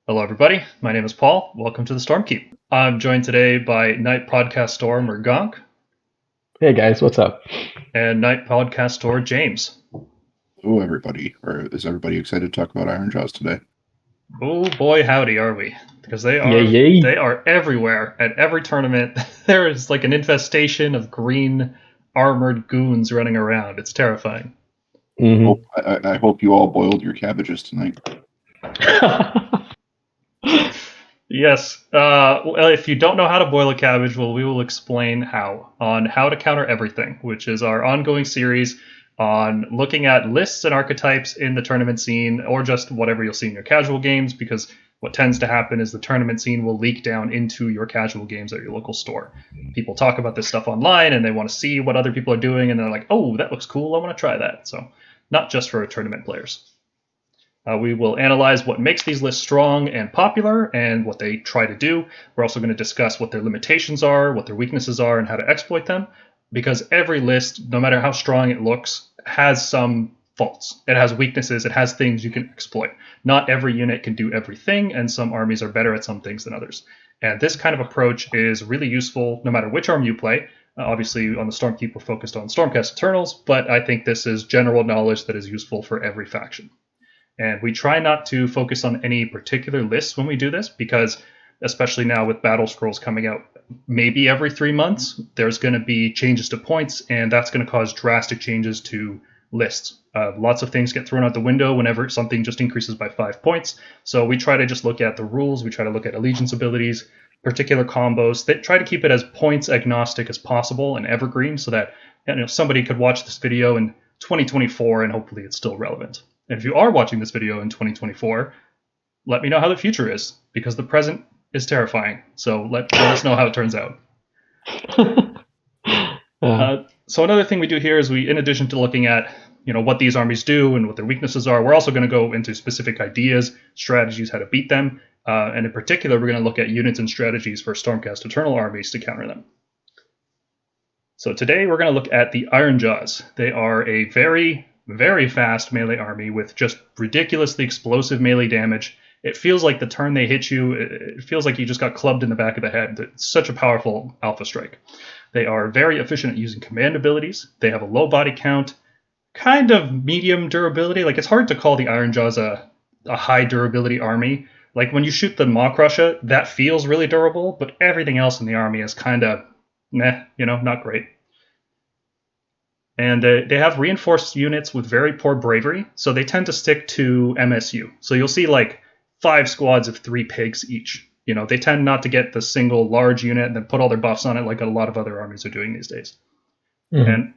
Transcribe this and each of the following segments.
Hello, everybody. My name is Paul. Welcome to the Stormkeep. I'm joined today by Night Podcast Storm Gonk Hey guys, what's up? and Night Podcast Store James. Hello, everybody. Or is everybody excited to talk about Ironjawz today? Oh boy, howdy, are we? Because they Yay. are everywhere at every tournament. There is like an infestation of green armored goons running around. It's terrifying. I hope you all boiled your cabbages tonight. Yes. Well, if you don't know how to boil a cabbage, well, we will explain how on How to Counter Everything, which is our ongoing series on looking at lists and archetypes in the tournament scene, or just whatever you'll see in your casual games, because what tends to happen is the tournament scene will leak down into your casual games at your local store. People talk about this stuff online, and they want to see what other people are doing, and they're like, oh, that looks cool, I want to try that. So not just for tournament players. We will analyze what makes these lists strong and popular and what they try to do. We're also going to discuss what their limitations are, what their weaknesses are, and how to exploit them. Because every list, no matter how strong it looks, has some faults. It has weaknesses. It has things you can exploit. Not every unit can do everything, and some armies are better at some things than others. And this kind of approach is really useful no matter which army you play. Obviously, on the Stormkeep, we're focused on Stormcast Eternals, but I think this is general knowledge that is useful for every faction. And we try not to focus on any particular lists when we do this, because especially now with Battle Scrolls coming out maybe every 3 months, there's going to be changes to points, and that's going to cause drastic changes to lists. Lots of things get thrown out the window whenever something just increases by 5 points. So we try to just look at the rules, we try to look at allegiance abilities, particular combos, that try to keep it as points agnostic as possible and evergreen, so that somebody could watch this video in 2024 and hopefully it's still relevant. And if you are watching this video in 2024, let me know how the future is, because the present is terrifying. So let us know how it turns out. So another thing we do here is in addition to looking at what these armies do and what their weaknesses are, we're also going to go into specific ideas, strategies, how to beat them. And in particular, we're going to look at units and strategies for Stormcast Eternal armies to counter them. So today we're going to look at the Ironjawz. They are a very, very fast melee army with just ridiculously explosive melee damage. It feels like the turn they hit you, it feels like you just got clubbed in the back of the head. It's such a powerful alpha strike. They are very efficient at using command abilities. They have a low body count, kind of medium durability. Like, it's hard to call the Ironjawz a high durability army. Like, when you shoot the Mawkrusha, that feels really durable, but everything else in the army is kind of not great. And they have reinforced units with very poor bravery, so they tend to stick to MSU. So you'll see like 5 squads of 3 pigs each. They tend not to get the single large unit and then put all their buffs on it like a lot of other armies are doing these days. Mm-hmm.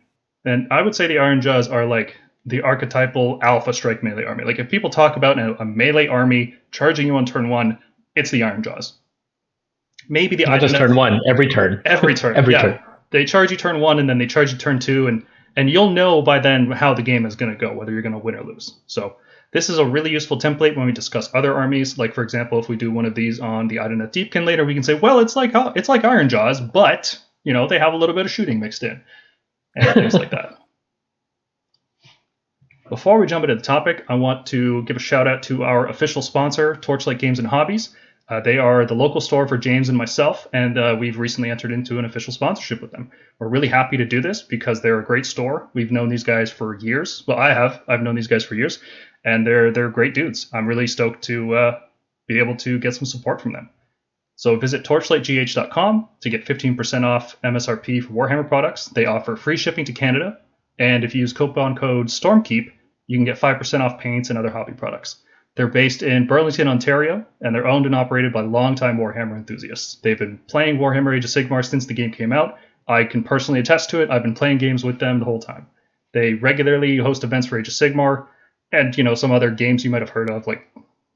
And I would say the Ironjawz are like the archetypal alpha strike melee army. Like, if people talk about a melee army charging you on turn 1, it's the Ironjawz. Maybe the not just turn 1, every turn. Every turn. Every yeah. turn. They charge you turn 1 and then they charge you turn 2, and you'll know by then how the game is going to go, whether you're going to win or lose. So this is a really useful template when we discuss other armies. Like, for example, if we do one of these on the Idoneth Deepkin later, we can say, well, it's like Ironjawz, but they have a little bit of shooting mixed in and things like that. Before we jump into the topic, I want to give a shout out to our official sponsor, Torchlight Games and Hobbies. They are the local store for James and myself, and we've recently entered into an official sponsorship with them. We're really happy to do this because they're a great store. We've known these guys for years. Well, I've known these guys for years, and they're great dudes. I'm really stoked to be able to get some support from them. So visit torchlightgh.com to get 15% off MSRP for Warhammer products. They offer free shipping to Canada, and if you use coupon code STORMKEEP, you can get 5% off paints and other hobby products. They're based in Burlington, Ontario, and they're owned and operated by longtime Warhammer enthusiasts. They've been playing Warhammer Age of Sigmar since the game came out. I can personally attest to it. I've been playing games with them the whole time. They regularly host events for Age of Sigmar and, some other games you might have heard of, like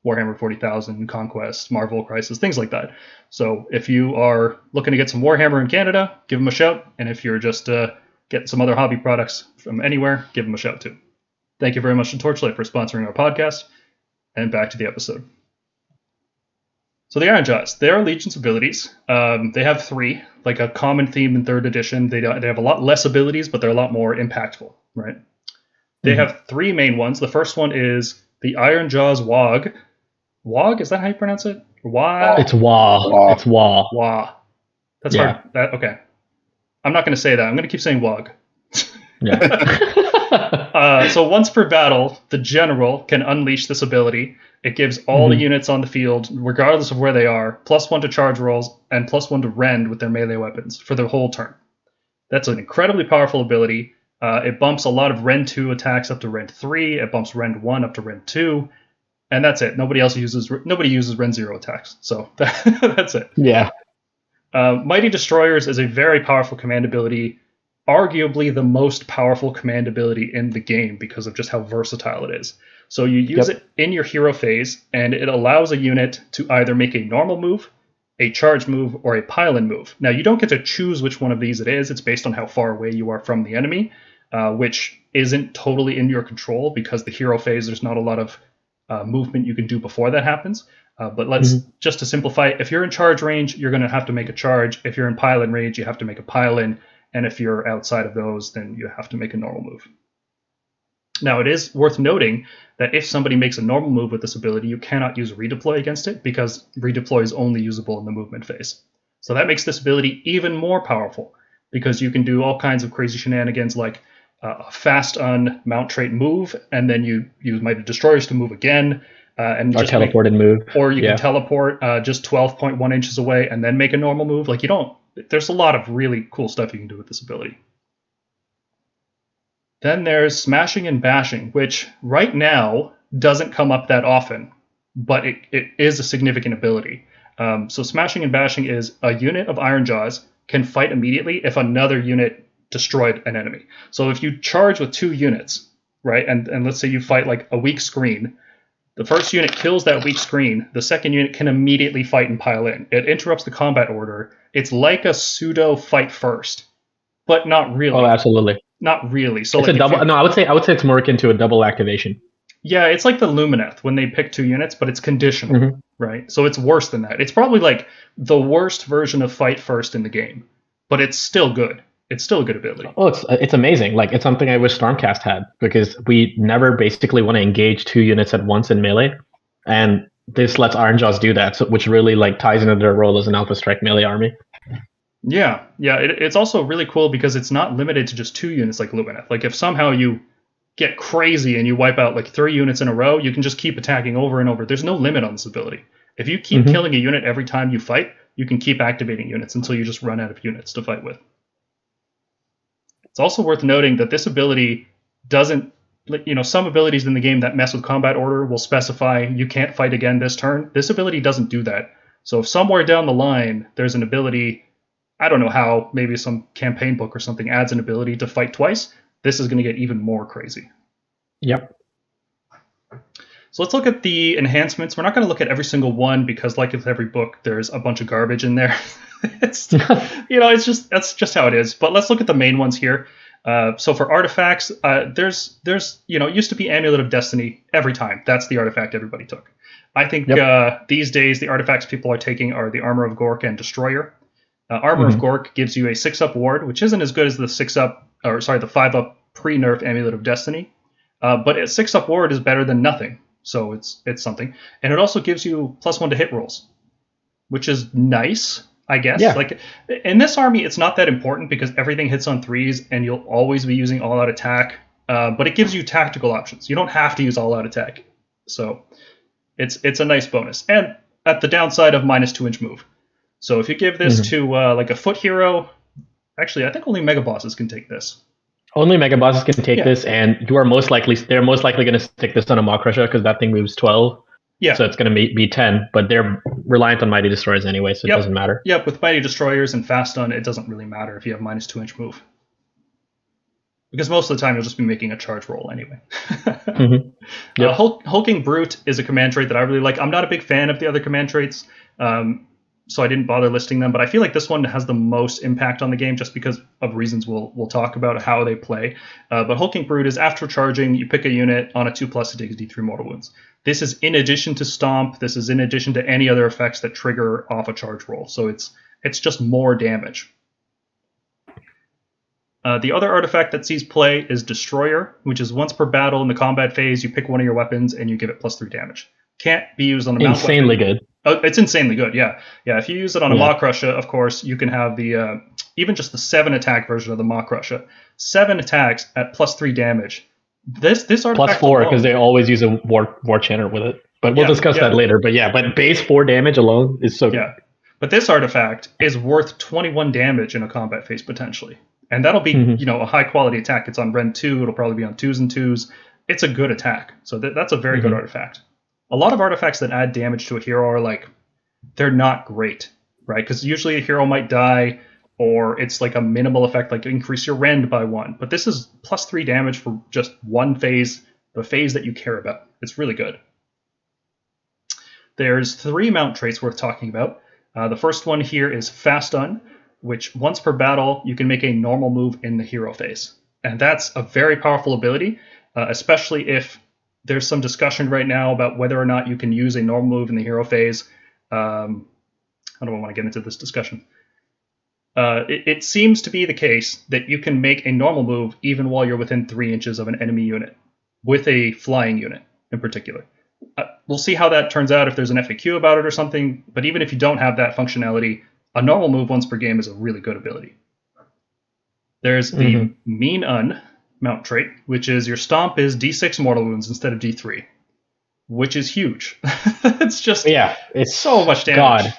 Warhammer 40,000, Conquest, Marvel Crisis, things like that. So if you are looking to get some Warhammer in Canada, give them a shout. And if you're just getting some other hobby products from anywhere, give them a shout too. Thank you very much to Torchlight for sponsoring our podcast. And back to the episode. So the Ironjawz, their allegiance abilities, they have 3, like a common theme in 3rd edition. They have a lot less abilities, but they're a lot more impactful, right? They have 3 main ones. The first one is the Ironjawz Wog, Wog, is that how you pronounce it? Wah. It's Wah. Wah. It's Wah. Wah. That's Yeah. hard. Okay. I'm not going to say that. I'm going to keep saying Wog. Yeah. So once per battle, the general can unleash this ability. It gives all the units on the field, regardless of where they are, +1 to charge rolls and +1 to rend with their melee weapons for the whole turn. That's an incredibly powerful ability. It bumps a lot of Rend 2 attacks up to Rend 3. It bumps Rend 1 up to Rend 2. And that's it. Nobody uses Rend 0 attacks. So that's it. Yeah. Mighty Destroyers is a very powerful command ability, arguably the most powerful command ability in the game because of just how versatile it is. So you use it in your hero phase, and it allows a unit to either make a normal move, a charge move, or a pile-in move. Now, you don't get to choose which one of these it is. It's based on how far away you are from the enemy, which isn't totally in your control because the hero phase, there's not a lot of movement you can do before that happens. But just to simplify it, if you're in charge range, you're going to have to make a charge. If you're in pile-in range, you have to make a pile-in. And if you're outside of those, then you have to make a normal move. Now, it is worth noting that if somebody makes a normal move with this ability, you cannot use redeploy against it because redeploy is only usable in the movement phase. So that makes this ability even more powerful because you can do all kinds of crazy shenanigans like a fast on mount trait move, and then you use Mighty Destroyers to move again. And or teleport and move. Or you can teleport just 12.1 inches away and then make a normal move. Like, there's a lot of really cool stuff you can do with this ability. Then there's Smashing and Bashing, which right now doesn't come up that often, but it is a significant ability. So Smashing and Bashing is a unit of Ironjawz can fight immediately if another unit destroyed an enemy. So if you charge with 2 units, right, and let's say you fight like a weak screen, the first unit kills that weak screen, the second unit can immediately fight and pile in. It interrupts the combat order. It's like a pseudo fight first, but not really. Oh, absolutely. Not really. So it's like a double. No, I would say it's more akin to a double activation. Yeah, it's like the Lumineth when they pick 2 units, but it's conditional, right? So it's worse than that. It's probably like the worst version of fight first in the game, but it's still good. It's still a good ability. Oh, it's amazing. Like, it's something I wish Stormcast had because we never basically want to engage 2 units at once in melee, and this lets Ironjawz do that, which really like ties into their role as an Alpha Strike melee army. Yeah. It's also really cool because it's not limited to just 2 units like Lumineth. Like, if somehow you get crazy and you wipe out like 3 units in a row, you can just keep attacking over and over. There's no limit on this ability. If you keep killing a unit every time you fight, you can keep activating units until you just run out of units to fight with. It's also worth noting that this ability doesn't, some abilities in the game that mess with combat order will specify you can't fight again this turn. This ability doesn't do that. So if somewhere down the line there's an ability, I don't know how, maybe some campaign book or something adds an ability to fight twice, this is going to get even more crazy. Yep. So let's look at the enhancements. We're not going to look at every single one because, like with every book, there's a bunch of garbage in there. That's just how it is. But let's look at the main ones here. So for artifacts, there's it used to be Amulet of Destiny every time. That's the artifact everybody took. I think these days the artifacts people are taking are the Armor of Gork and Destroyer. Armor of Gork gives you a 6-up ward, which isn't as good as the 5-up pre-nerf Amulet of Destiny. But a 6-up ward is better than nothing. So it's something. And it also gives you +1 to hit rolls, which is nice, I guess. Yeah. Like, in this army, it's not that important because everything hits on 3s and you'll always be using all-out attack. But it gives you tactical options. You don't have to use all-out attack. So it's a nice bonus. And at the downside of -2-inch move. So if you give this to like a foot hero, actually, I think only Megabosses can take this. Only Megabosses can take this, and they're most likely going to stick this on a Mawkrusha because that thing moves 12. Yeah. So it's going to be 10, but they're reliant on Mighty Destroyers anyway, so it doesn't matter. Yep, with Mighty Destroyers and Fast Stun, it doesn't really matter if you have -2-inch move. Because most of the time you'll just be making a charge roll anyway. Hulking Brute is a command trait that I really like. I'm not a big fan of the other command traits, so I didn't bother listing them, but I feel like this one has the most impact on the game just because of reasons we'll talk about how they play. But Hulking Brute is after charging, you pick a unit on a 2+, it takes D3 mortal wounds. This is in addition to Stomp. This is in addition to any other effects that trigger off a charge roll. So it's just more damage. The other artifact that sees play is Destroyer, which is once per battle in the combat phase, you pick one of your weapons and you give it +3 damage. can't be used on a mount Insanely weapon. good. Oh, it's insanely good, yeah. Yeah, if you use it on a Yeah. Mawkrusha, of course, you can have the even just the 7 attack version of the Mawkrusha. 7 attacks at +3 damage. This artifact +4 alone, because they always use a Warchanter with it. But we'll discuss that later. But yeah, but base 4 damage alone is so good. Yeah. But this artifact is worth 21 damage in a combat phase potentially. And that'll be, a high quality attack. It's on Ren 2, it'll probably be on 2s and 2s. It's a good attack. So that's a very good artifact. A lot of artifacts that add damage to a hero are like, they're not great, right? Because usually a hero might die, or it's like a minimal effect, like increase your rend by 1. But this is +3 damage for just one phase, the phase that you care about. It's really good. There's 3 mount traits worth talking about. The first one here is Fast Stun, which once per battle, you can make a normal move in the hero phase. And that's a very powerful ability, especially if there's some discussion right now about whether or not you can use a normal move in the hero phase. I don't want to get into this discussion. It seems to be the case that you can make a normal move even while you're within 3 inches of an enemy unit, with a flying unit in particular. We'll see how that turns out if there's an FAQ about it or something, but even if you don't have that functionality, a normal move once per game is a really good ability. There's the Mean Un mount trait, which is your stomp is D6 mortal wounds instead of D3, which is huge. It's just it's so much damage. God.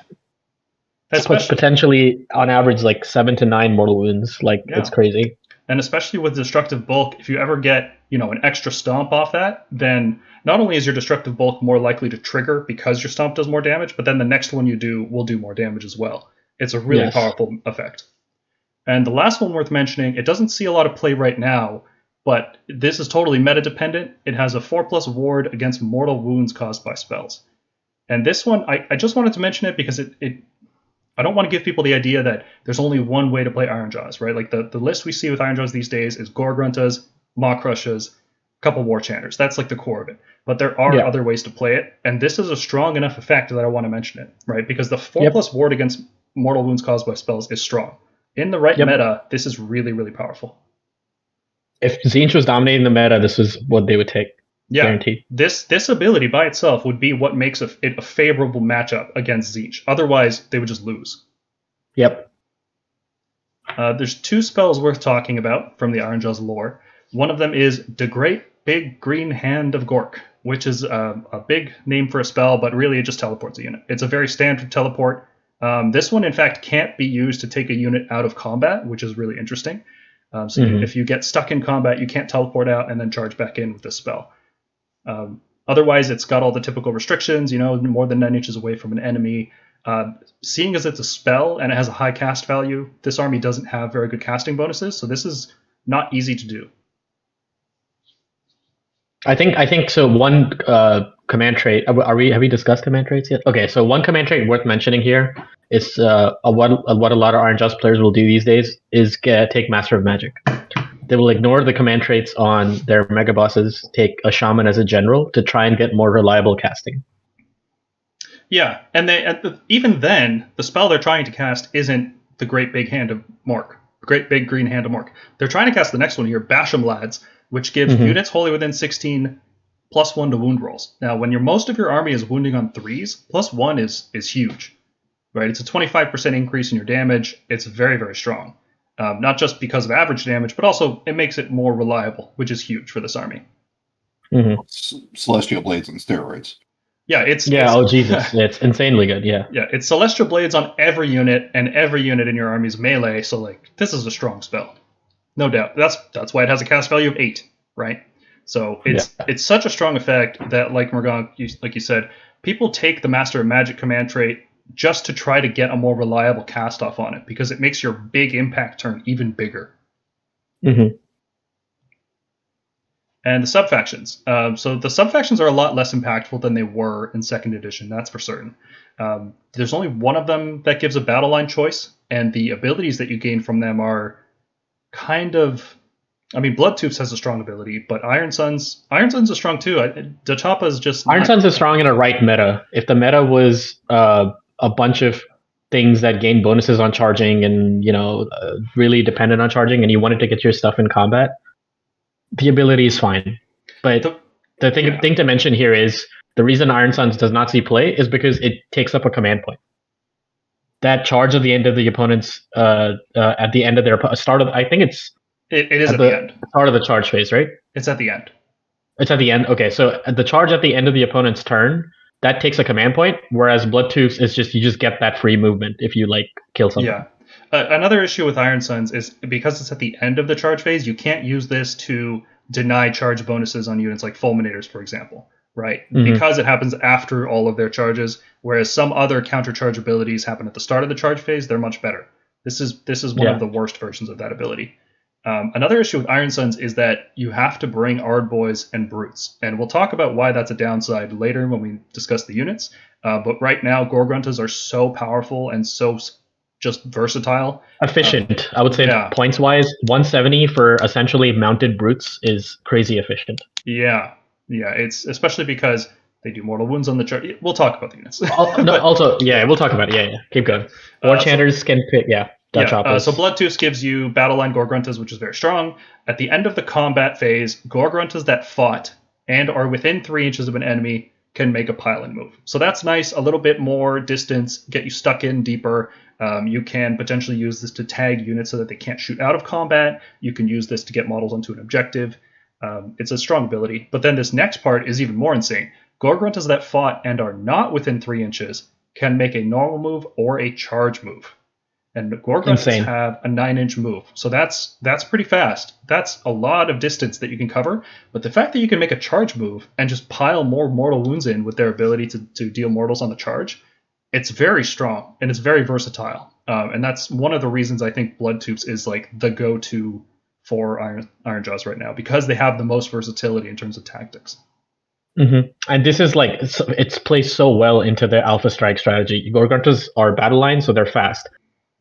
That's potentially on average like 7 to 9 mortal wounds. It's crazy. And especially with destructive bulk, if you ever get an extra stomp off that, then not only is your destructive bulk more likely to trigger because your stomp does more damage, but then the next one you do will do more damage as well. It's a really powerful effect. And the last one worth mentioning, it doesn't see a lot of play right now, but this is totally meta dependent. It has a 4+ ward against mortal wounds caused by spells. And this one, I just wanted to mention it because I don't want to give people the idea that there's only one way to play Ironjawz, right? Like the list we see with Ironjawz these days is Gore-Gruntaz, Mawkrushas, a couple Warchanters. That's like the core of it. But there are other ways to play it, and this is a strong enough effect that I want to mention it, right? Because the 4+ ward against mortal wounds caused by spells is strong. In the right meta, this is really, really powerful. If Tzeentch was dominating the meta, this is what they would take. Yeah, guaranteed. This ability by itself would be what makes it a favorable matchup against Tzeentch. Otherwise, they would just lose. Yep. There's 2 spells worth talking about from the Ironjawz lore. One of them is the Great Big Green Hand of Gork, which is a big name for a spell, but really it just teleports a unit. It's a very standard teleport. This one, in fact, can't be used to take a unit out of combat, which is really interesting. So if you get stuck in combat, you can't teleport out and then charge back in with this spell. Otherwise, it's got all the typical restrictions, more than 9 inches away from an enemy. Seeing as it's a spell and it has a high cast value, this army doesn't have very good casting bonuses, so this is not easy to do. I think so. One command trait. Have we discussed command traits yet? Okay, so one command trait worth mentioning here is what a lot of Ironjawz players will do these days is take Master of Magic. They will ignore the command traits on their Megabosses, take a Shaman as a general to try and get more reliable casting. Yeah, and even then, the spell they're trying to cast isn't the Great Big Hand of Mork, Great Big Green Hand of Mork. They're trying to cast the next one here, Bash 'em Lads, which gives units wholly within 16 +1 to wound rolls. Now, when most of your army is wounding on 3s, +1 is huge, right? It's a 25% increase in your damage. It's very, very strong. Not just because of average damage, but also it makes it more reliable, which is huge for this army. Celestial Blades on steroids. Yeah, Jesus, it's insanely good. Yeah, it's Celestial Blades on every unit, and every unit in your army is melee. So this is a strong spell, no doubt. That's why it has a cast value of 8, right? So it's such a strong effect that, like Morgan, like you said, people take the Master of Magic command trait just to try to get a more reliable cast off on it, because it makes your big impact turn even bigger. And the subfactions. So the subfactions are a lot less impactful than they were in 2nd edition, that's for certain. There's only one of them that gives a battle line choice, and the abilities that you gain from them are kind of... Blood Tubes has a strong ability, but Iron Sun's is strong too. Dachapa's just... Iron Sun's is strong in a right meta. If the meta was a bunch of things that gain bonuses on charging and, really dependent on charging, and you wanted to get your stuff in combat, the ability is fine. But the thing to mention here is The reason Iron Suns does not see play is because it takes up a command point. That charge at the end of the opponent's at the end of their start of, I think it is at the end. Start of the charge phase, right? It's at the end. It's at the end. Okay, so the charge at the end of the opponent's turn, that takes a command point, whereas Blood Tooth is just, you just get that free movement if you like kill something. Yeah. Another issue with Iron Suns is because it's at the end of the charge phase, you can't use this to deny charge bonuses on units like Fulminators, for example, right? Mm-hmm. Because it happens after all of their charges, whereas some other counter charge abilities happen at the start of the charge phase, they're much better. This is one of the worst versions of that ability. Another issue with Iron Suns is that you have to bring Ardboyz and Brutes, and we'll talk about why that's a downside later when we discuss the units. But right now, Gore-Gruntaz are so powerful and so just versatile. Efficient. I would say points-wise, 170 for essentially mounted Brutes is crazy efficient. Yeah. It's especially because they do mortal wounds on the chart. We'll talk about the units. We'll talk about it. Yeah. Keep going. Warchanters can pick, so Bloodtooth gives you Battle Line Gore-Gruntaz, which is very strong. At the end of the combat phase, Gore-Gruntaz that fought and are within 3 inches of an enemy can make a pile-in move. So that's nice. A little bit more distance, get you stuck in deeper. You can potentially use this to tag units so that they can't shoot out of combat. You can use this to get models onto an objective. It's a strong ability. But then this next part is even more insane. Gore-Gruntaz that fought and are not within 3 inches can make a normal move or a charge move. And Gore-Gruntaz have a 9-inch move. So that's pretty fast. That's a lot of distance that you can cover. But the fact that you can make a charge move and just pile more mortal wounds in with their ability to deal mortals on the charge, it's very strong and it's very versatile. And that's one of the reasons I think Bloodtooth is like the go-to for Ironjawz right now, because they have the most versatility in terms of tactics. Mm-hmm. And this is like, it's placed so well into the Alpha Strike strategy. Gore-Gruntaz are battle line, so they're fast.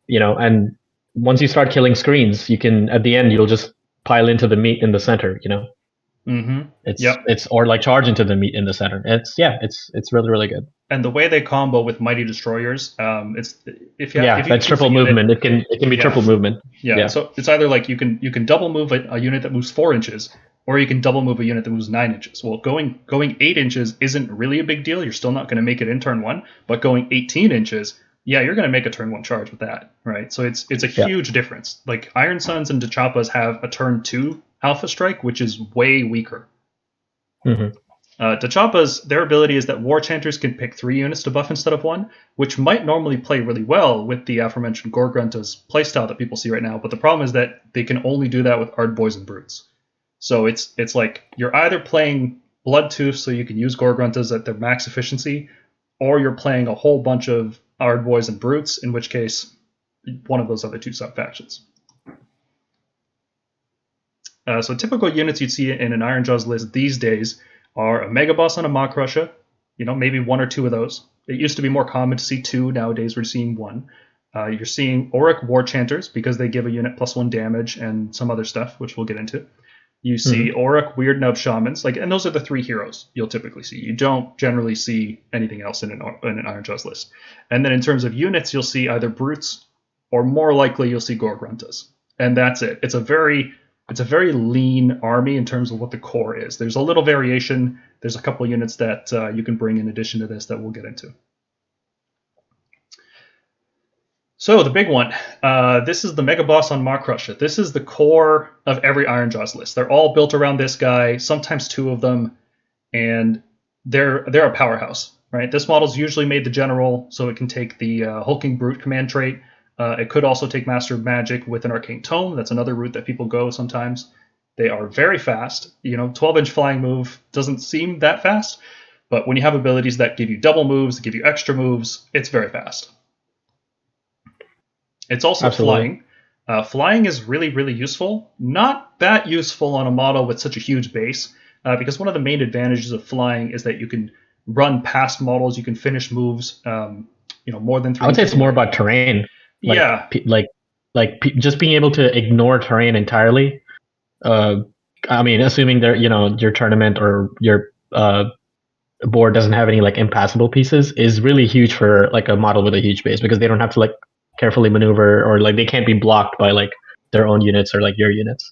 And once you start killing screens, you can, at the end, you'll just pile into the meat in the center, Mm-hmm. It's or like charge into the meat in the center. It's really, really good. And the way they combo with Mighty Destroyers, if that's triple movement. It can be triple movement. Yeah. So it's either like you can double move a unit that moves 4 inches, or you can double move a unit that moves 9 inches. Well, going 8 inches isn't really a big deal. You're still not going to make it in turn 1, but going 18 inches, you're going to make a turn 1 charge with that, right? So it's a huge difference. Like Iron Suns and Tachapas have a turn 2 Alpha Strike, which is way weaker. Mm-hmm. Tachapas, their ability is that Warchanters can pick 3 units to buff instead of 1, which might normally play really well with the aforementioned Gore-Gruntaz playstyle that people see right now. But the problem is that they can only do that with Ardboyz and Brutes. So it's like you're either playing Bloodtooth so you can use Gore-Gruntaz at their max efficiency, or you're playing a whole bunch of Ardboyz and Brutes, in which case one of those other 2 subfactions. So typical units you'd see in an Ironjawz list these days are a Megaboss and a Mawkrusha, maybe 1 or 2 of those. It used to be more common to see 2, nowadays we're seeing 1. You're seeing Orruk Warchanters because they give a unit +1 damage and some other stuff, which we'll get into. You see Orruk Weirdnob Shamans, and those are the 3 heroes you'll typically see. You don't generally see anything else in an Ironjawz list. And then in terms of units, you'll see either Brutes, or more likely you'll see Gore-Gruntaz. And that's it. It's a very lean army in terms of what the core is. There's a little variation. There's a couple units that you can bring in addition to this that we'll get into. So the big one, this is the Megaboss on Mawkrusha. This is the core of every Ironjawz list. They're all built around this guy, sometimes 2 of them, and they're a powerhouse, right? This model's usually made the general, so it can take the Hulking Brute command trait. It could also take Master of Magic with an Arcane Tome. That's another route that people go sometimes. They are very fast. 12-inch flying move doesn't seem that fast, but when you have abilities that give you double moves, that give you extra moves, it's very fast. It's also flying. Flying is really, really useful. Not that useful on a model with such a huge base, because one of the main advantages of flying is that you can run past models, you can finish moves, more than 3. I would say it's more about terrain. Just being able to ignore terrain entirely. Assuming your tournament or your board doesn't have any impassable pieces, is really huge for a model with a huge base, because they don't have to carefully maneuver, or they can't be blocked by their own units or your units.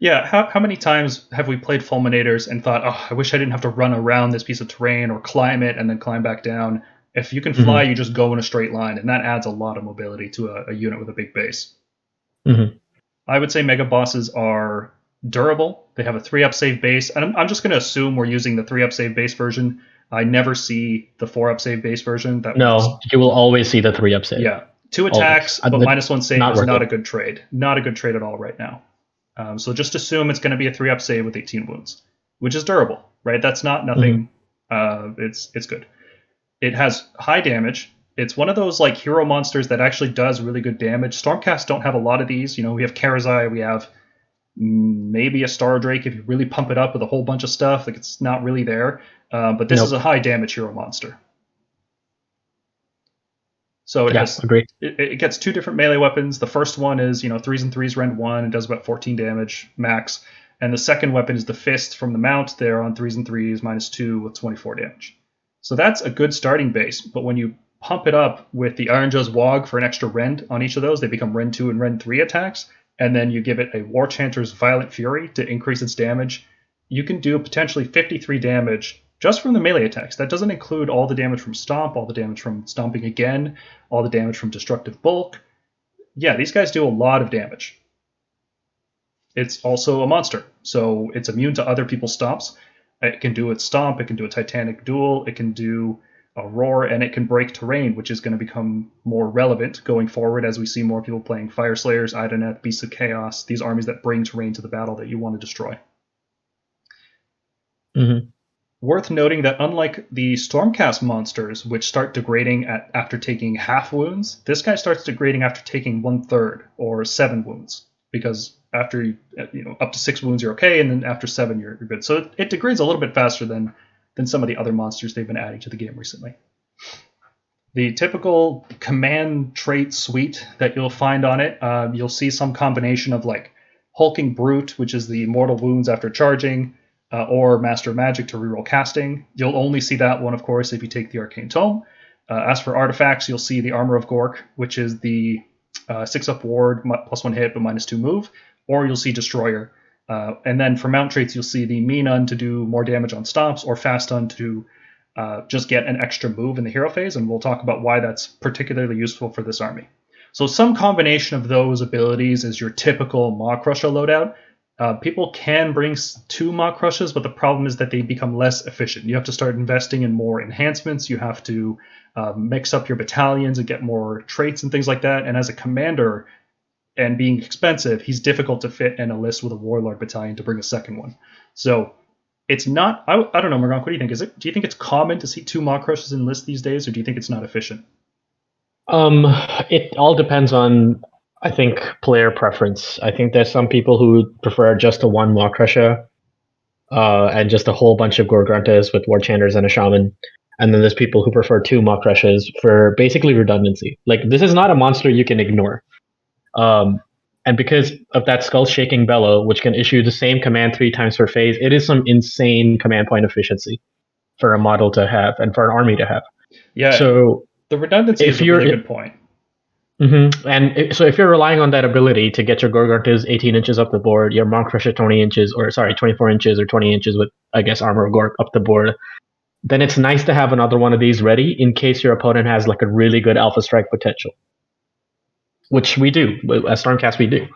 Yeah, how many times have we played Fulminators and thought, oh, I wish I didn't have to run around this piece of terrain or climb it and then climb back down. If you can fly, you just go in a straight line, and that adds a lot of mobility to a unit with a big base. I would say Mega Bosses are durable. They have a 3-up save base, and I'm just going to assume we're using the 3-up save base version. I never see the 4-up save base version. You will always see the 3-up save. Yeah, 2 attacks, but -1 save is not a good trade. Not a good trade at all right now. So just assume it's going to be a 3-up save with 18 wounds, which is durable, right? That's not nothing. It's good. It has high damage. It's one of those like hero monsters that actually does really good damage. Stormcast don't have a lot of these. You know, we have Karazai, we have maybe a Star Drake if you really pump it up with a whole bunch of stuff. Like it's not really there. But this is a high damage hero monster. So it gets 2 different melee weapons. The first one is 3s and 3s rend 1 and does about 14 damage max. And the second weapon is the fist from the mount. They're on 3s and 3s -2 with 24 damage. So that's a good starting base. But when you pump it up with the Ironjawz Wog for an extra rend on each of those, they become rend 2 and rend 3 attacks. And then you give it a Warchanter's Violent Fury to increase its damage. You can do potentially 53 damage just from the melee attacks. That doesn't include all the damage from Stomp, all the damage from Stomping Again, all the damage from Destructive Bulk. Yeah, these guys do a lot of damage. It's also a monster, so it's immune to other people's stomps. It can do its Stomp, it can do a Titanic Duel, it can do a Roar, and it can break terrain, which is going to become more relevant going forward as we see more people playing Fire Slayers, Idoneth, Beasts of Chaos, these armies that bring terrain to the battle that you want to destroy. Worth noting that unlike the Stormcast monsters, which start degrading after taking half wounds, this guy starts degrading after taking 1/3 or 7 wounds. Because after up to 6 wounds you're okay, and then after 7 you're good. So it degrades a little bit faster than some of the other monsters they've been adding to the game recently. The typical command trait suite that you'll find on it, you'll see some combination of like Hulking Brute, which is the mortal wounds after charging, or Master of Magic to reroll casting. You'll only see that one, of course, if you take the Arcane Tome. As for artifacts, you'll see the Armor of Gork, which is the 6-up ward, +1 hit, but -2 move, or you'll see Destroyer. And then for mount traits, you'll see the Mean-Un to do more damage on stomps, or Fast-Un to just get an extra move in the hero phase, and we'll talk about why that's particularly useful for this army. So some combination of those abilities is your typical Mawkrusha loadout. People can bring 2 Mawkrushas, but the problem is that they become less efficient. You have to start investing in more enhancements. You have to mix up your battalions and get more traits and things like that. And as a commander, and being expensive, he's difficult to fit in a list with a Warlord battalion to bring a second one. So it's not. I don't know, Morgan. What do you think? Do you think it's common to see 2 Mawkrushes in lists these days, or do you think it's not efficient? It all depends on, I think, player preference. I think there's some people who prefer just a 1 Mawkrusha and just a whole bunch of Gore-Gruntaz with Warchanters and a Shaman. And then there's people who prefer 2 Mawkrushas for basically redundancy. Like, this is not a monster you can ignore. And because of that Skull-Shaking Bellow, which can issue the same command 3 times per phase, it is some insane command point efficiency for a model to have and for an army to have. Yeah, so the redundancy is a really good point. And so if you're relying on that ability to get your Gore-Gruntaz 18 inches up the board, your Mawkrusha 24 inches or 20 inches with, I guess, Armor of Gork up the board, then it's nice to have another one of these ready in case your opponent has like a really good Alpha Strike potential. Which we do. As Stormcast, we do.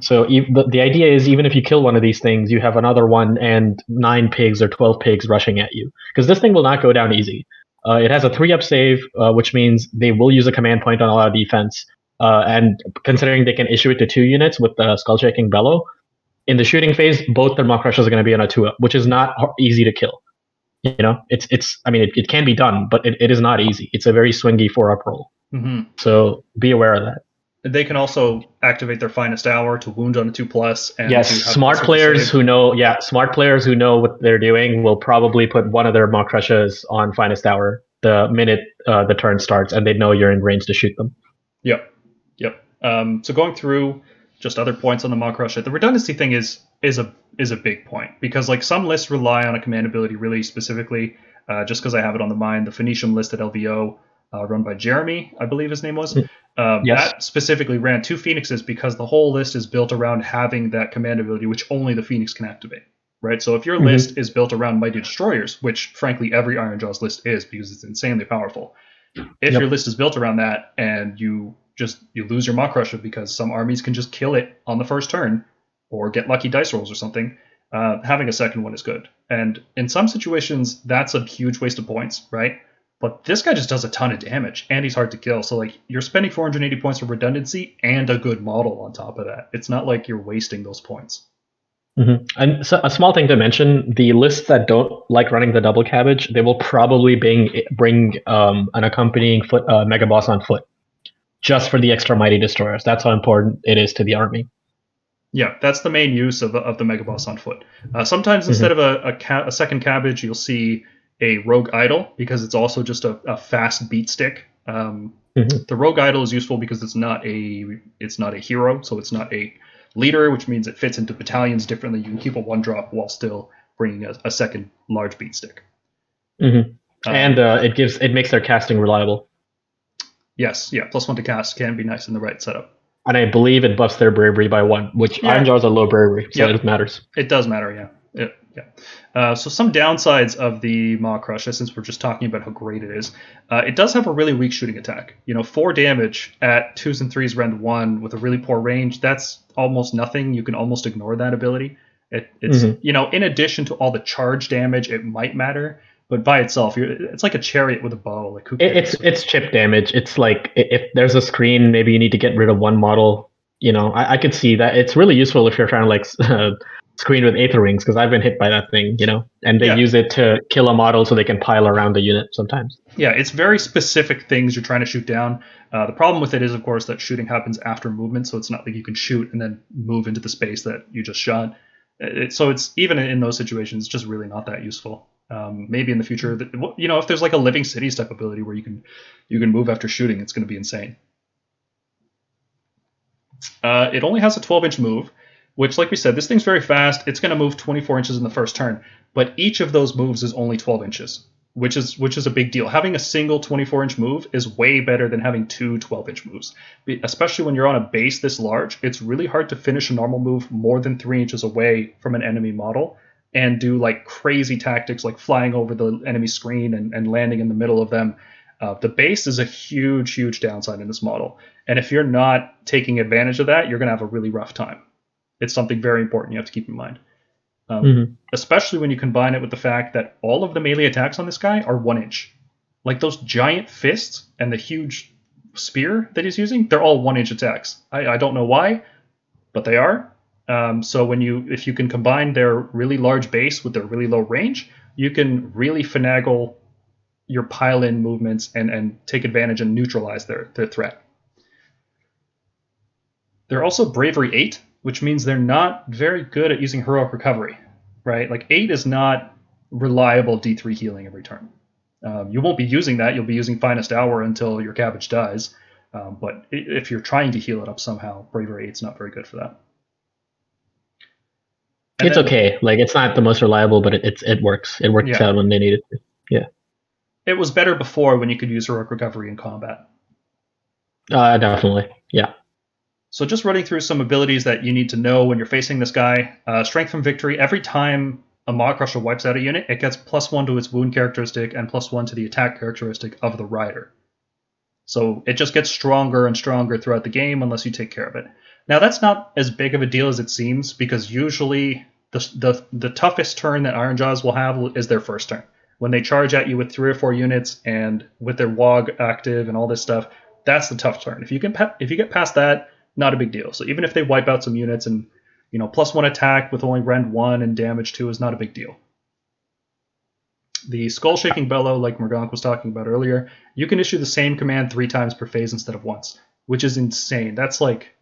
So the idea is, even if you kill one of these things, you have another one and 9 pigs or 12 pigs rushing at you. Because this thing will not go down easy. It has a 3-up save, which means they will use a command point on a lot of defense. And considering they can issue it to 2 units with the Skull-Shaking Bellow, in the shooting phase, both their Mawkrushas are going to be on a 2-up, which is not easy to kill. It can be done, but it is not easy. It's a very swingy 4-up roll. So be aware of that. They can also activate their Finest Hour to wound on a 2+. And yes, smart players who know what they're doing will probably put one of their Mawkrushas on Finest Hour the minute the turn starts, and they know you're in range to shoot them. Yep. So going through just other points on the Mawkrusha, the redundancy thing is a big point, because like some lists rely on a command ability really specifically. Just because I have it on the mind, the Phoenician list at LVO run by Jeremy, I believe his name was. Yes. That specifically ran 2 Phoenixes because the whole list is built around having that command ability, which only the Phoenix can activate. Right, so if your list is built around Mighty Destroyers, which frankly every Ironjawz list is because it's insanely powerful, if your list is built around that and you lose your Mawkrusha because some armies can just kill it on the first turn or get lucky dice rolls or something, having a second one is good. And in some situations, that's a huge waste of points, right? But this guy just does a ton of damage and he's hard to kill. So like you're spending 480 points for redundancy and a good model on top of that. It's not like you're wasting those points. And so a small thing to mention, the lists that don't like running the double cabbage, they will probably bring an accompanying Megaboss on foot, just for the extra Mighty Destroyers. That's how important it is to the army. Yeah, that's the main use of the Megaboss on foot. Sometimes instead of a second cabbage, you'll see a Rogue Idol, because it's also just a fast beat stick. The Rogue Idol is useful because it's not a hero, so it's not a leader, which means it fits into battalions differently. You can keep a 1-drop while still bringing a second large beat stick. And it makes their casting reliable. Yes, yeah, +1 to cast can be nice in the right setup. And I believe it buffs their bravery by 1, which Ironjawz are low bravery, so it matters. It does matter, yeah. So some downsides of the Mawkrusha, since we're just talking about how great it is, it does have a really weak shooting attack. 4 damage at 2s and 3s rend 1 with a really poor range, that's almost nothing. You can almost ignore that ability. It's in addition to all the charge damage, it might matter, but by itself, it's like a chariot with a bow. Like it's chip damage. It's like if there's a screen, maybe you need to get rid of one model. I could see that. It's really useful if you're trying to like screen with Aether Wings, because I've been hit by that thing, and they use it to kill a model so they can pile around the unit sometimes. Yeah, it's very specific things you're trying to shoot down. The problem with it is, of course, that shooting happens after movement, so it's not like you can shoot and then move into the space that you just shot. So it's even in those situations, just really not that useful. Maybe in the future, if there's like a Living Cities type ability where you can move after shooting, it's going to be insane. It only has a 12-inch move, which, like we said, this thing's very fast. It's going to move 24 inches in the first turn, but each of those moves is only 12 inches, which is a big deal. Having a single 24-inch move is way better than having 2 12-inch moves, especially when you're on a base this large. It's really hard to finish a normal move more than 3 inches away from an enemy model and do like crazy tactics like flying over the enemy screen and landing in the middle of them. The base is a huge downside in this model, and if you're not taking advantage of that, you're going to have a really rough time. It's something very important you have to keep in mind. Especially when you combine it with the fact that all of the melee attacks on this guy are 1 inch. Like those giant fists and the huge spear that he's using, they're all 1 inch attacks. I don't know why, but they are. So if you can combine their really large base with their really low range, you can really finagle your pile-in movements and take advantage and neutralize their threat. They're also Bravery 8, which means they're not very good at using Heroic Recovery, right? Like 8 is not reliable D3 healing every turn. You won't be using that. You'll be using Finest Hour until your cabbage dies. But if you're trying to heal it up somehow, Bravery 8's not very good for that. It's okay. Like, it's not the most reliable, but it works. It works out when they need it to. Yeah. It was better before when you could use Heroic Recovery in combat. Definitely. Yeah. So just running through some abilities that you need to know when you're facing this guy. Strength from Victory. Every time a Mawkrusha wipes out a unit, it gets +1 to its wound characteristic and +1 to the attack characteristic of the rider. So it just gets stronger and stronger throughout the game unless you take care of it. Now that's not as big of a deal as it seems, because usually the toughest turn that Ironjawz will have is their first turn. When they charge at you with 3 or 4 units and with their WOG active and all this stuff, that's the tough turn. If you get past that, not a big deal. So even if they wipe out some units and +1 attack with only rend 1 and damage 2 is not a big deal. The Skull Shaking Bellow, like Morgonk was talking about earlier, you can issue the same command 3 times per phase instead of once, which is insane. That's like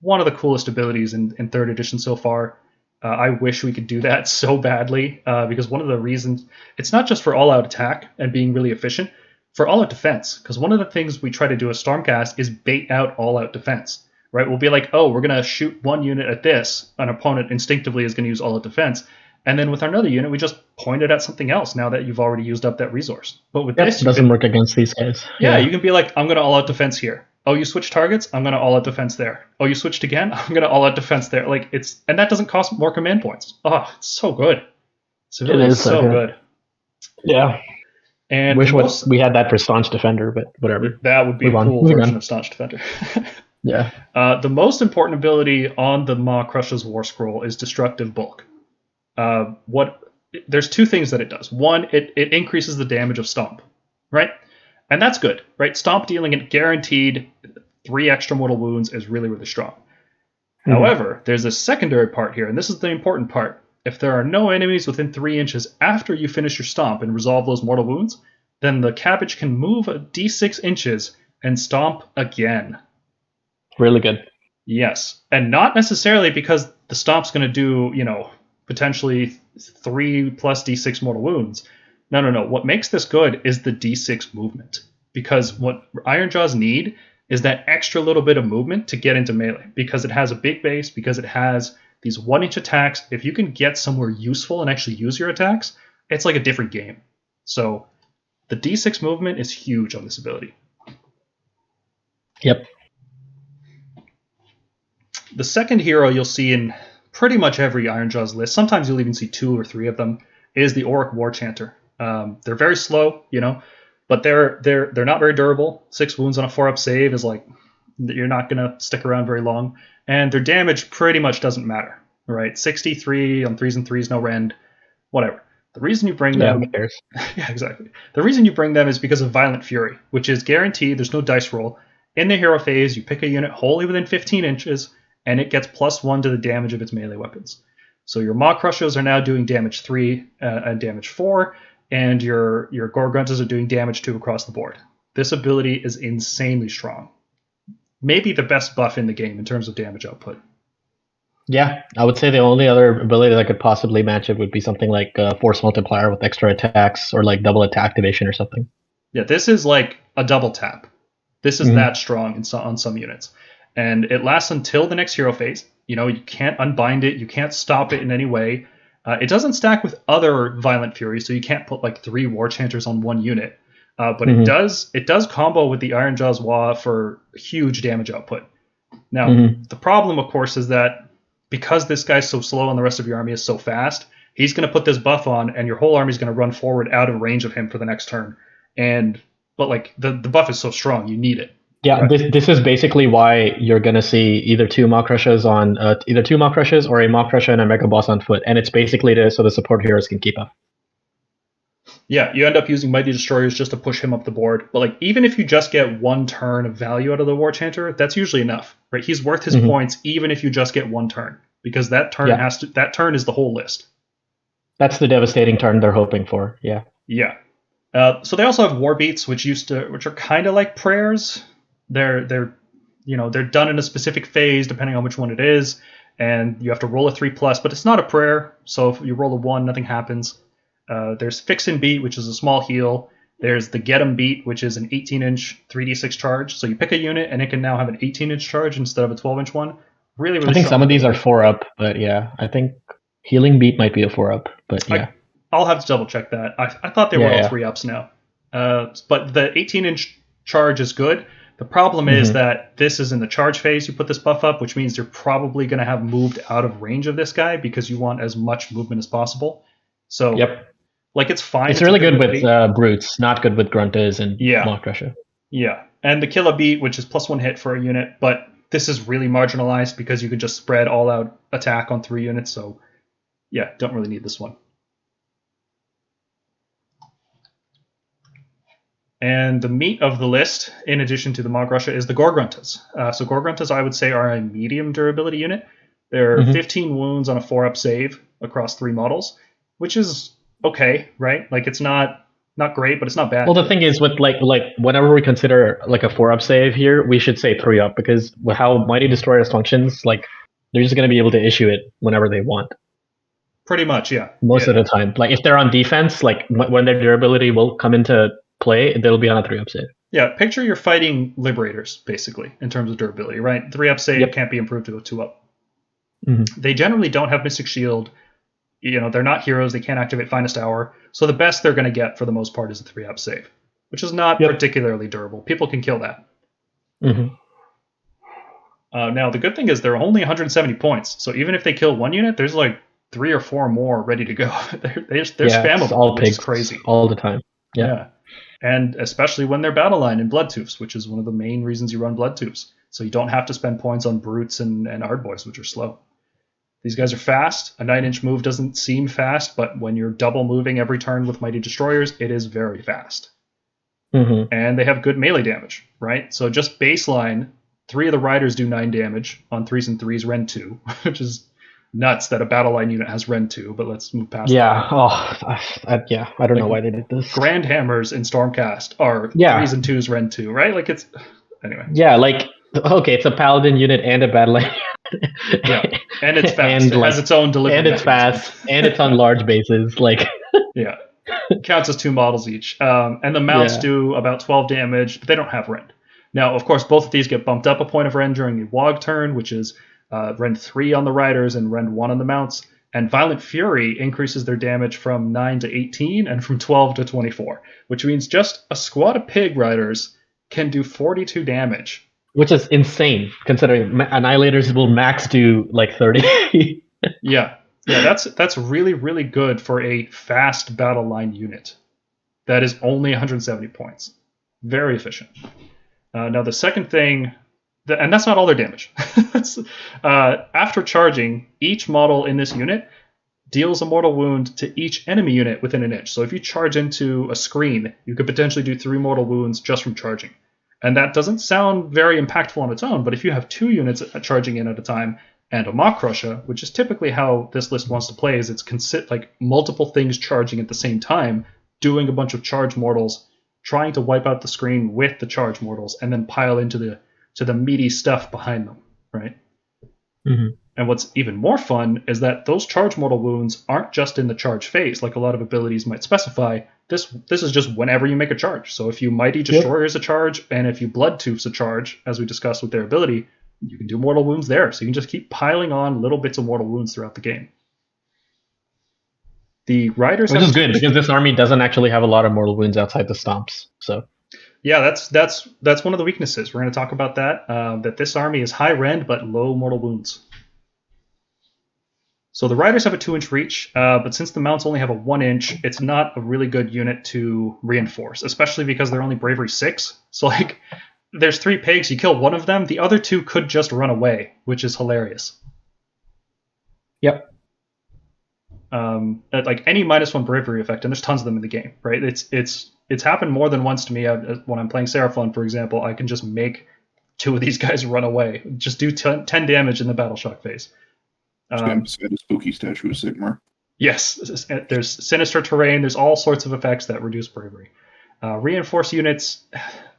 one of the coolest abilities in 3rd edition so far. I wish we could do that so badly, because one of the reasons, it's not just for all-out attack and being really efficient, for all-out defense, because one of the things we try to do as Stormcast is bait out all-out defense. Right, we'll be like, oh, we're going to shoot 1 unit at this. An opponent instinctively is going to use all-out defense. And then with another unit, we just point it at something else now that you've already used up that resource. But with Yep, this, doesn't work against these guys. Yeah, you can be like, I'm going to all-out defense here. Oh, you switch targets? I'm going to all-out defense there. Oh, you switched again? I'm going to all-out defense there. Like and that doesn't cost more command points. Oh, it's so good. It is so good. Yeah. And wish we had that for Staunch Defender, but whatever. That would be a cool version of Staunch Defender. Yeah. The most important ability on the Mawkrusha's War Scroll is Destructive Bulk. There's two things that it does. One, it increases the damage of Stomp, right? And that's good, right? Stomp dealing a guaranteed 3 extra mortal wounds is really, really strong. Mm-hmm. However, there's a secondary part here, and this is the important part. If there are no enemies within 3 inches after you finish your Stomp and resolve those mortal wounds, then the cabbage can move a d6 inches and Stomp again. Really good. Yes. And not necessarily because the Stomp's going to do, potentially 3 plus d6 mortal wounds. No. What makes this good is the d6 movement. Because what Ironjawz need is that extra little bit of movement to get into melee. Because it has a big base, because it has these 1-inch attacks. If you can get somewhere useful and actually use your attacks, it's like a different game. So the d6 movement is huge on this ability. Yep. The second hero you'll see in pretty much every Ironjawz list, sometimes you'll even see 2 or 3 of them, is the Orruk Warchanter. They're very slow, but they're not very durable. 6 wounds on a 4-up save is like, you're not going to stick around very long. And their damage pretty much doesn't matter, right? 63 on 3s and 3s, no rend, whatever. The reason you bring them... who cares? Yeah, exactly. The reason you bring them is because of Violent Fury, which is guaranteed. There's no dice roll. In the hero phase, you pick a unit wholly within 15 inches, and it gets +1 to the damage of its melee weapons. So your Mawkrushas are now doing damage 3 and damage 4, and your Gore-Gruntaz are doing damage 2 across the board. This ability is insanely strong. Maybe the best buff in the game in terms of damage output. Yeah, I would say the only other ability that could possibly match it would be something like Force Multiplier with extra attacks, or like double attack activation or something. Yeah, this is like a double tap. This is that strong on some units. And it lasts until the next hero phase. You can't unbind it. You can't stop it in any way. It doesn't stack with other Violent Fury, so you can't put like 3 Warchanters on one unit. But it does combo with the Ironjawz Wa for huge damage output. Now, the problem, of course, is that because this guy's so slow and the rest of your army is so fast, he's going to put this buff on, and your whole army is going to run forward out of range of him for the next turn. But like the buff is so strong, you need it. Yeah, right. This is basically why you're going to see either 2 Mawkrushas or a Mawkrusha and a Megaboss on foot, and it's basically so the support heroes can keep up. Yeah, you end up using Mighty Destroyers just to push him up the board. But like, even if you just get 1 turn of value out of the Warchanter, that's usually enough, right? He's worth his points even if you just get 1 turn, because that turn that turn is the whole list. That's the devastating turn they're hoping for. Yeah. Yeah. So they also have War Beats, which are kind of like prayers. They're done in a specific phase depending on which one it is, and you have to roll a 3+, but it's not a prayer. So if you roll a 1, nothing happens. There's Fix and Beat, which is a small heal. There's the Get 'em Beat, which is an 18-inch 3d6 charge. So you pick a unit, and it can now have an 18-inch charge instead of a 12-inch one. Really, really. I think strong. some of these are 4-up, but yeah, I think Healing Beat might be a 4-up, but yeah. I'll have to double check that. I thought they were all 3-ups now. But the 18-inch charge is good. The problem is that this is in the charge phase. You put this buff up, which means you're probably going to have moved out of range of this guy because you want as much movement as possible. So, like, it's fine. It's really good with Brutes, not good with Gruntaz and Mawkrusha. Yeah, and the Kill a Beat, which is +1 hit for a unit, but this is really marginalized because you could just spread all-out attack on 3 units. So, yeah, don't really need this one. And the meat of the list, in addition to the Mawkrusha, is the Gore-Gruntaz. So Gore-Gruntaz, I would say, are a medium durability unit. They're 15 wounds on a 4-up save across 3 models, which is okay, right? Like, it's not great, but it's not bad. Well, the thing is, with like whenever we consider like a 4-up save here, we should say 3-up, because with how Mighty Destroyers functions, like, they're just going to be able to issue it whenever they want. Pretty much, yeah. Most of the time. Like, if they're on defense, like, when their durability will come into play, they'll be on a 3-up save. Yeah, picture you're fighting Liberators, basically, in terms of durability, right? 3-up save can't be improved to a 2-up. They generally don't have Mystic Shield. They're not heroes. They can't activate Finest Hour. So the best they're going to get for the most part is a 3-up save, which is not particularly durable. People can kill that. Mm-hmm. Now, the good thing is they're only 170 points. So even if they kill one unit, there's like 3 or 4 more ready to go. they're spammable, all which pigs, is crazy. All the time. Yeah. And especially when they're battle line in Bloodtooths, which is one of the main reasons you run Bloodtooths. So you don't have to spend points on Brutes and Ardboyz, which are slow. These guys are fast. A 9-inch move doesn't seem fast, but when you're double moving every turn with Mighty Destroyers, it is very fast. Mm-hmm. And they have good melee damage, right? So just baseline, 3 of the riders do 9 damage on 3s and 3s, Ren 2, which is nuts that a battle line unit has Ren 2, but let's move past that. I don't know why they did this. Grand Hammers in Stormcast are 3s and 2s Ren 2, right? Like it's... Anyway. Yeah, like, okay, it's a paladin unit and a battle line. Yeah, and it's fast. It has its own delivery. And it's fast, and it's on large bases. Like, yeah, counts as 2 models each. And the mounts do about 12 damage, but they don't have rend. Now, of course, both of these get bumped up a point of rend during the Wog turn, which is rend 3 on the riders and rend 1 on the mounts. And Violent Fury increases their damage from 9 to 18 and from 12 to 24, which means just a squad of pig riders can do 42 damage. Which is insane, considering Annihilators will max do like 30. Yeah, that's really, really good for a fast battle line unit. That is only 170 points. Very efficient. Now the second thing, and that's not all their damage. After charging, each model in this unit deals a mortal wound to each enemy unit within an inch. So if you charge into a screen, you could potentially do 3 mortal wounds just from charging. And that doesn't sound very impactful on its own, but if you have 2 units charging in at a time and a Mawkrusha, which is typically how this list wants to play, is it's like multiple things charging at the same time, doing a bunch of charge mortals, trying to wipe out the screen with the charge mortals, and then pile into the meaty stuff behind them, right? Mm-hmm. And what's even more fun is that those charge mortal wounds aren't just in the charge phase, like a lot of abilities might specify. This is just whenever you make a charge. So if you Mighty Destroyers a charge, and if you Bloodtooths a charge, as we discussed with their ability, you can do mortal wounds there. So you can just keep piling on little bits of mortal wounds throughout the game. The riders, which is good because this army doesn't actually have a lot of mortal wounds outside the stomps. So yeah, that's one of the weaknesses. We're going to talk about that. That this army is high rend but low mortal wounds. So the riders have a 2-inch reach, but since the mounts only have a 1-inch, it's not a really good unit to reinforce, especially because they're only bravery 6. So like, there's 3 pigs, you kill one of them, the other 2 could just run away, which is hilarious. Yep. Like any -1 bravery effect, and there's tons of them in the game, right? It's happened more than once to me when I'm playing Seraphon, for example. I can just make 2 of these guys run away, just do 10 damage in the battle shock phase. Beside a spooky statue of Sigmar. Yes, there's sinister terrain. There's all sorts of effects that reduce bravery. Reinforced units,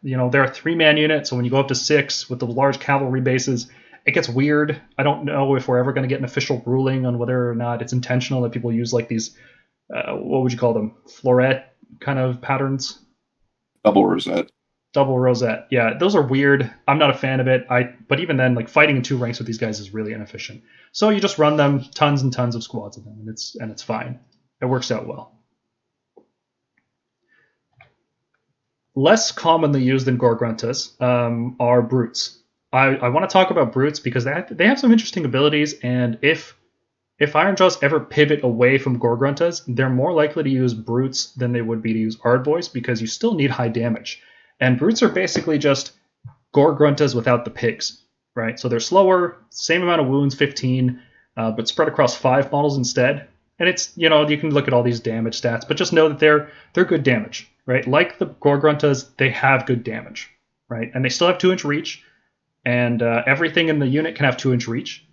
they're a 3-man unit, so when you go up to 6 with the large cavalry bases, it gets weird. I don't know if we're ever going to get an official ruling on whether or not it's intentional that people use like these, what would you call them, floret kind of patterns? Double rosette. Double rosette. Yeah, those are weird. I'm not a fan of it. But even then, like fighting in 2 ranks with these guys is really inefficient. So you just run them, tons and tons of squads of them, and it's fine. It works out well. Less commonly used than Gore-Gruntaz are Brutes. I want to talk about Brutes because they have some interesting abilities, and if Ironjawz ever pivot away from Gore-Gruntaz, they're more likely to use Brutes than they would be to use Ardboyz because you still need high damage. And Brutes are basically just Gore-Gruntaz without the pigs, right? So they're slower, same amount of wounds, 15, but spread across 5 models instead. And it's, you can look at all these damage stats, but just know that they're good damage, right? Like the Gore-Gruntaz, they have good damage, right? And they still have 2-inch reach, and everything in the unit can have 2-inch reach,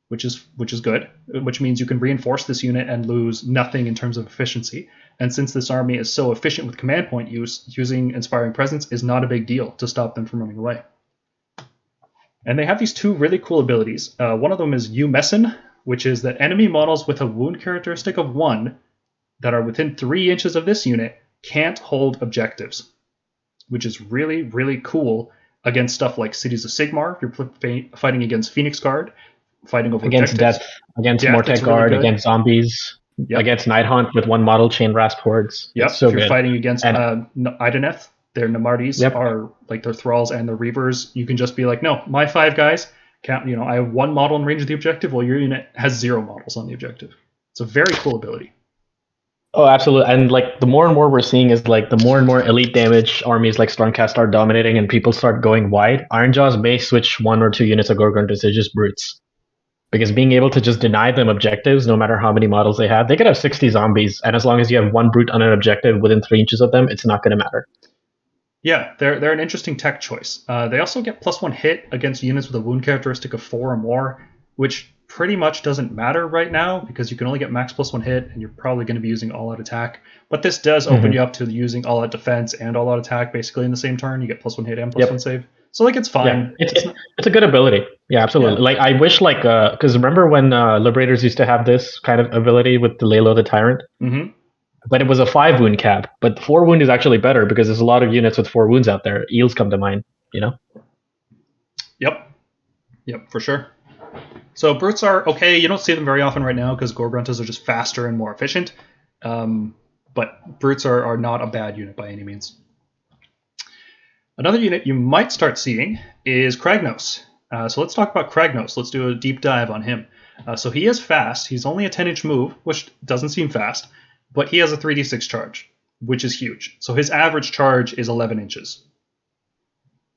which is good, which means you can reinforce this unit and lose nothing in terms of efficiency. And since this army is so efficient with command point use, using Inspiring Presence is not a big deal to stop them from running away. And they have these 2 really cool abilities. One of them is Messen, which is that enemy models with a wound characteristic of 1 that are within 3 inches of this unit can't hold objectives, which is really, really cool against stuff like Cities of Sigmar. If you're fighting against Phoenix Guard, fighting over against objectives. Death, against Mortek Guard, really against zombies. against Nighthaunt with one model chain rasp hordes. Yep. It's so if you're good. fighting against Ideneth, their Namardis Yep. are like their thralls and their reavers. You can just be like, no, my 5 guys count. I have 1 model in range of the objective, while your unit has 0 models on the objective. It's a very cool ability. Oh, absolutely. And like the more and more we're seeing is like the more and more elite damage armies like Stormcast start dominating and people start going wide, Ironjawz may switch 1 or 2 units of Gore-Gruntaz to just brutes. Because being able to just deny them objectives, no matter how many models they have, they could have 60 zombies, and as long as you have 1 brute on an objective within 3 inches of them, it's not going to matter. Yeah, they're an interesting tech choice. They also get +1 hit against units with a wound characteristic of 4 or more, which pretty much doesn't matter right now because you can only get max +1 hit, and you're probably going to be using all-out attack. But this does open you up to using all-out defense and all-out attack basically in the same turn. You get +1 hit and +1 save. So like it's fine. Yeah, it's a good ability. Yeah, absolutely. Yeah. Like I wish because remember when Liberators used to have this kind of ability with the Laylo the Tyrant? Mm-hmm. But it was a 5 wound cap. But 4 wound is actually better because there's a lot of units with 4 wounds out there. Eels come to mind, Yep, for sure. So brutes are okay. You don't see them very often right now because Gore-Gruntaz are just faster and more efficient. But brutes are not a bad unit by any means. Another unit you might start seeing is Kragnos. So let's talk about Kragnos. Let's do a deep dive on him. So he is fast. He's only a 10-inch move, which doesn't seem fast, but he has a 3d6 charge, which is huge. So his average charge is 11 inches.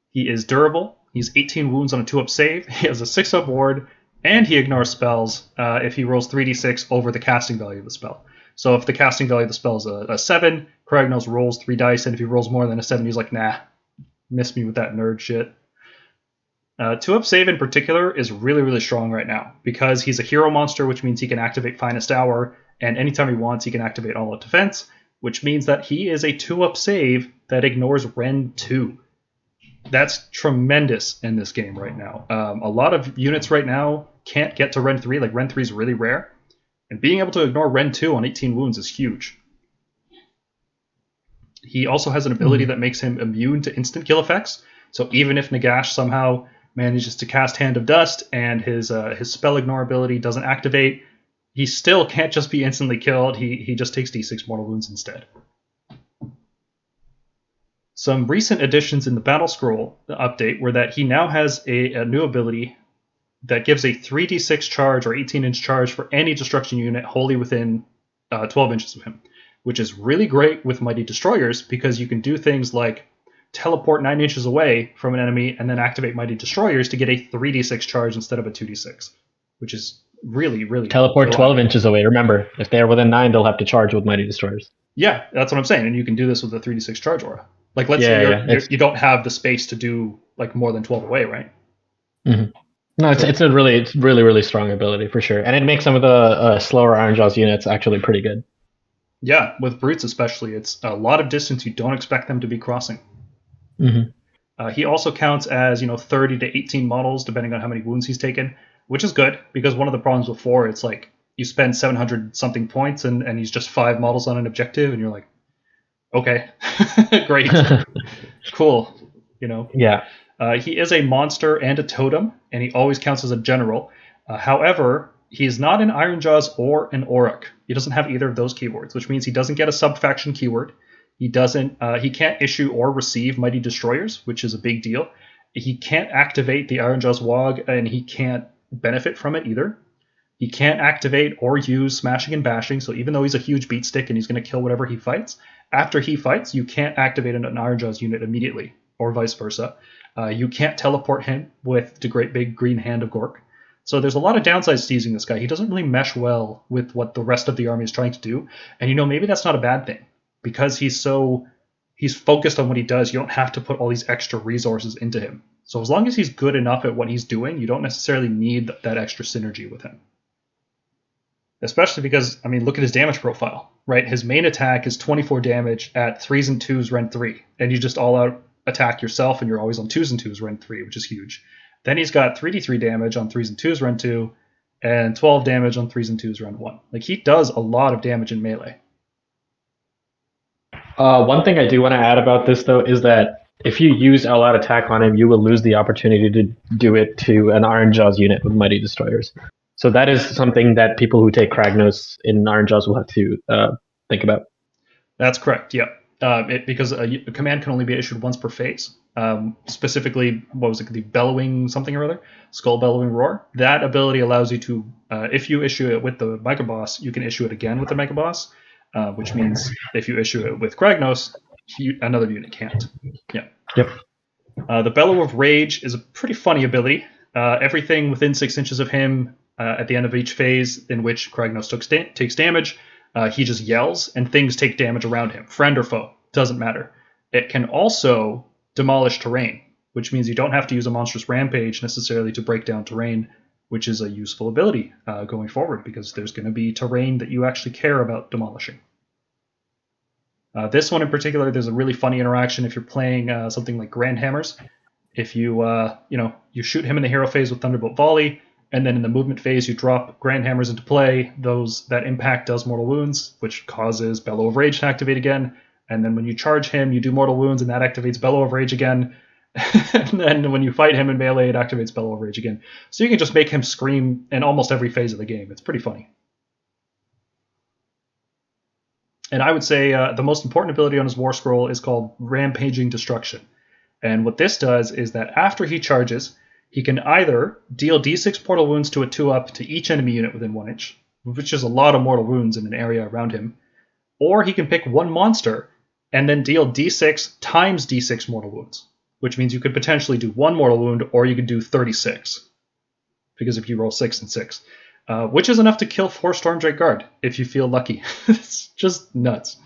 He is durable. He's 18 wounds on a 2-up save. He has a 6-up ward, and he ignores spells if he rolls 3d6 over the casting value of the spell. So if the casting value of the spell is a 7, Kragnos rolls 3 dice, and if he rolls more than a 7, he's like, nah, miss me with that nerd shit. 2-up save in particular is really, really strong right now because he's a hero monster, which means he can activate Finest Hour, and anytime he wants, he can activate all-out defense, which means that he is a 2-up save that ignores Rend 2. That's tremendous in this game right now. A lot of units right now can't get to Rend 3. Like, Rend 3 is really rare. And being able to ignore Rend 2 on 18 wounds is huge. He also has an ability that makes him immune to instant kill effects. So even if Nagash somehow manages to cast Hand of Dust and his spell ignore ability doesn't activate, he still can't just be instantly killed. He just takes d6 mortal wounds instead. Some recent additions in the Battle Scroll update were that he now has a new ability that gives a 3d6 charge or 18-inch charge for any destruction unit wholly within 12 inches of him, which is really great with Mighty Destroyers because you can do things like teleport 9 inches away from an enemy and then activate Mighty Destroyers to get a 3d6 charge instead of a 2d6, which is really, really... Teleport 12 inches away. Remember, if they're within 9, they'll have to charge with Mighty Destroyers. Yeah, that's what I'm saying, and you can do this with a 3d6 charge aura. Like, let's say you don't have the space to do like more than 12 away, right? Mm-hmm. No, it's a really strong ability for sure, and it makes some of the slower Ironjawz units actually pretty good. Yeah, with brutes especially, it's a lot of distance you don't expect them to be crossing. Mm-hmm. He also counts as 30 to 18 models depending on how many wounds he's taken, which is good because one of the problems before it's like you spend 700 something points and he's just 5 models on an objective, and you're like, okay, great, cool, Yeah. He is a monster and a totem, and he always counts as a general. However, he is not an Ironjawz or an Orruk. He doesn't have either of those keywords, which means he doesn't get a subfaction keyword. He can't issue or receive Mighty Destroyers, which is a big deal. He can't activate the Ironjawz Wog, and he can't benefit from it either. He can't activate or use Smashing and Bashing, so even though he's a huge beatstick and he's going to kill whatever he fights, after he fights, you can't activate an Ironjawz unit immediately, or vice versa. You can't teleport him with the great big green hand of Gork. So there's a lot of downsides to using this guy. He doesn't really mesh well with what the rest of the army is trying to do. And maybe that's not a bad thing. Because he's focused on what he does, you don't have to put all these extra resources into him. So as long as he's good enough at what he's doing, you don't necessarily need that extra synergy with him. Especially because, look at his damage profile, right? His main attack is 24 damage at 3s and 2s Rend 3. And you just all out attack yourself, and you're always on 2s and 2s Rend 3, which is huge. Then he's got 3d3 damage on 3s and 2s Rend 2, and 12 damage on 3s and 2s Rend 1. Like, he does a lot of damage in melee. One thing I do want to add about this, though, is that if you use all-out attack on him, you will lose the opportunity to do it to an Ironjawz unit with Mighty Destroyers. So that is something that people who take Kragnos in Ironjawz will have to think about. That's correct. Yeah, because a command can only be issued once per phase. Specifically, what was it? The bellowing something or other, skull bellowing roar. That ability allows you to, if you issue it with the Megaboss, you can issue it again with the Megaboss, which means if you issue it with Kragnos, another unit can't. Yeah. Yep. The Bellow of Rage is a pretty funny ability. Everything within 6 inches of him at the end of each phase in which Kragnos takes damage, he just yells, and things take damage around him. Friend or foe, doesn't matter. It can also demolish terrain, which means you don't have to use a monstrous rampage necessarily to break down terrain, which is a useful ability going forward, because there's going to be terrain that you actually care about demolishing. This one in particular, there's a really funny interaction if you're playing something like Grand Hammers. If you you shoot him in the hero phase with Thunderbolt Volley, and then in the movement phase you drop Grand Hammers into play, that impact does mortal wounds, which causes Bellow of Rage to activate again. And then when you charge him, you do mortal wounds, and that activates Bellow of Rage again. And then when you fight him in melee, it activates Bellow of Rage again. So you can just make him scream in almost every phase of the game. It's pretty funny. And I would say the most important ability on his War Scroll is called Rampaging Destruction. And what this does is that after he charges, he can either deal d6 mortal wounds to a 2-up to each enemy unit within 1 inch, which is a lot of mortal wounds in an area around him, or he can pick one monster and then deal d6 times d6 mortal wounds, which means you could potentially do 1 mortal wound, or you could do 36, because if you roll 6 and 6, which is enough to kill 4 Stormdrake Guard if you feel lucky. It's just nuts.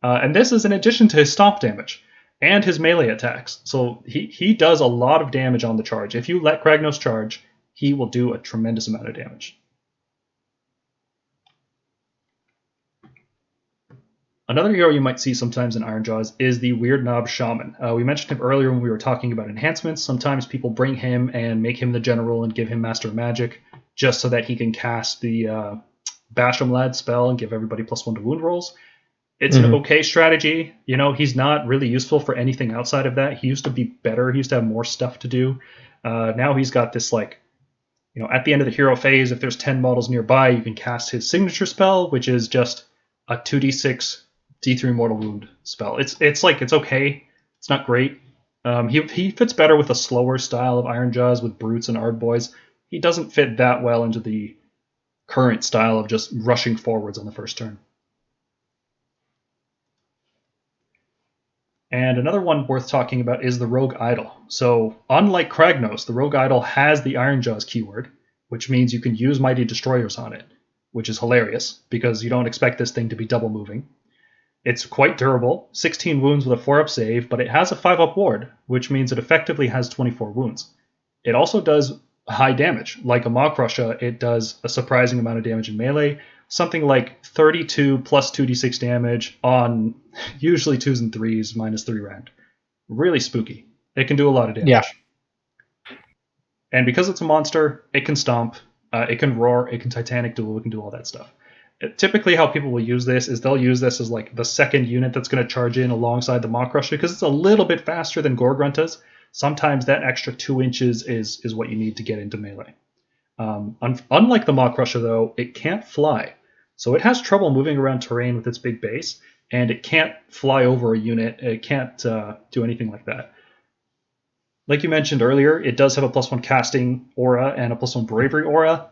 And this is in addition to his stomp damage and his melee attacks. So he does a lot of damage on the charge. If you let Kragnos charge, he will do a tremendous amount of damage. Another hero you might see sometimes in Ironjawz is the Weirdnob Shaman. We mentioned him earlier when we were talking about enhancements. Sometimes people bring him and make him the general and give him Master of Magic just so that he can cast the Basham Lad spell and give everybody +1 to wound rolls. It's an okay strategy. You know, he's not really useful for anything outside of that. He used to be better. He used to have more stuff to do. Now he's got this, like, you know, at the end of the hero phase, if there's 10 models nearby, you can cast his signature spell, which is just a 2d6 D3 mortal wound spell. It's okay. It's not great. He fits better with a slower style of Ironjawz with Brutes and Ardboyz. He doesn't fit that well into the current style of just rushing forwards on the first turn. And another one worth talking about is the Rogue Idol. So unlike Kragnos, the Rogue Idol has the Ironjawz keyword, which means you can use Mighty Destroyers on it, which is hilarious because you don't expect this thing to be double moving. It's quite durable, 16 wounds with a 4-up save, but it has a 5-up ward, which means it effectively has 24 wounds. It also does high damage. Like a Mawkrusha, it does a surprising amount of damage in melee, something like 32 plus 2d6 damage on usually 2s and 3s, -3 round. Really spooky. It can do a lot of damage. Yeah. And because it's a monster, it can stomp, it can roar, it can Titanic Duel, it can do all that stuff. Typically how people will use this is they'll use this as like the second unit that's going to charge in alongside the Mawkrusha because it's a little bit faster than Gore-Gruntaz. Sometimes that extra 2 inches is what you need to get into melee. Unlike the Mawkrusha, though, it can't fly. So it has trouble moving around terrain with its big base, and it can't fly over a unit. It can't do anything like that. Like you mentioned earlier, it does have a +1 casting aura and a +1 bravery aura.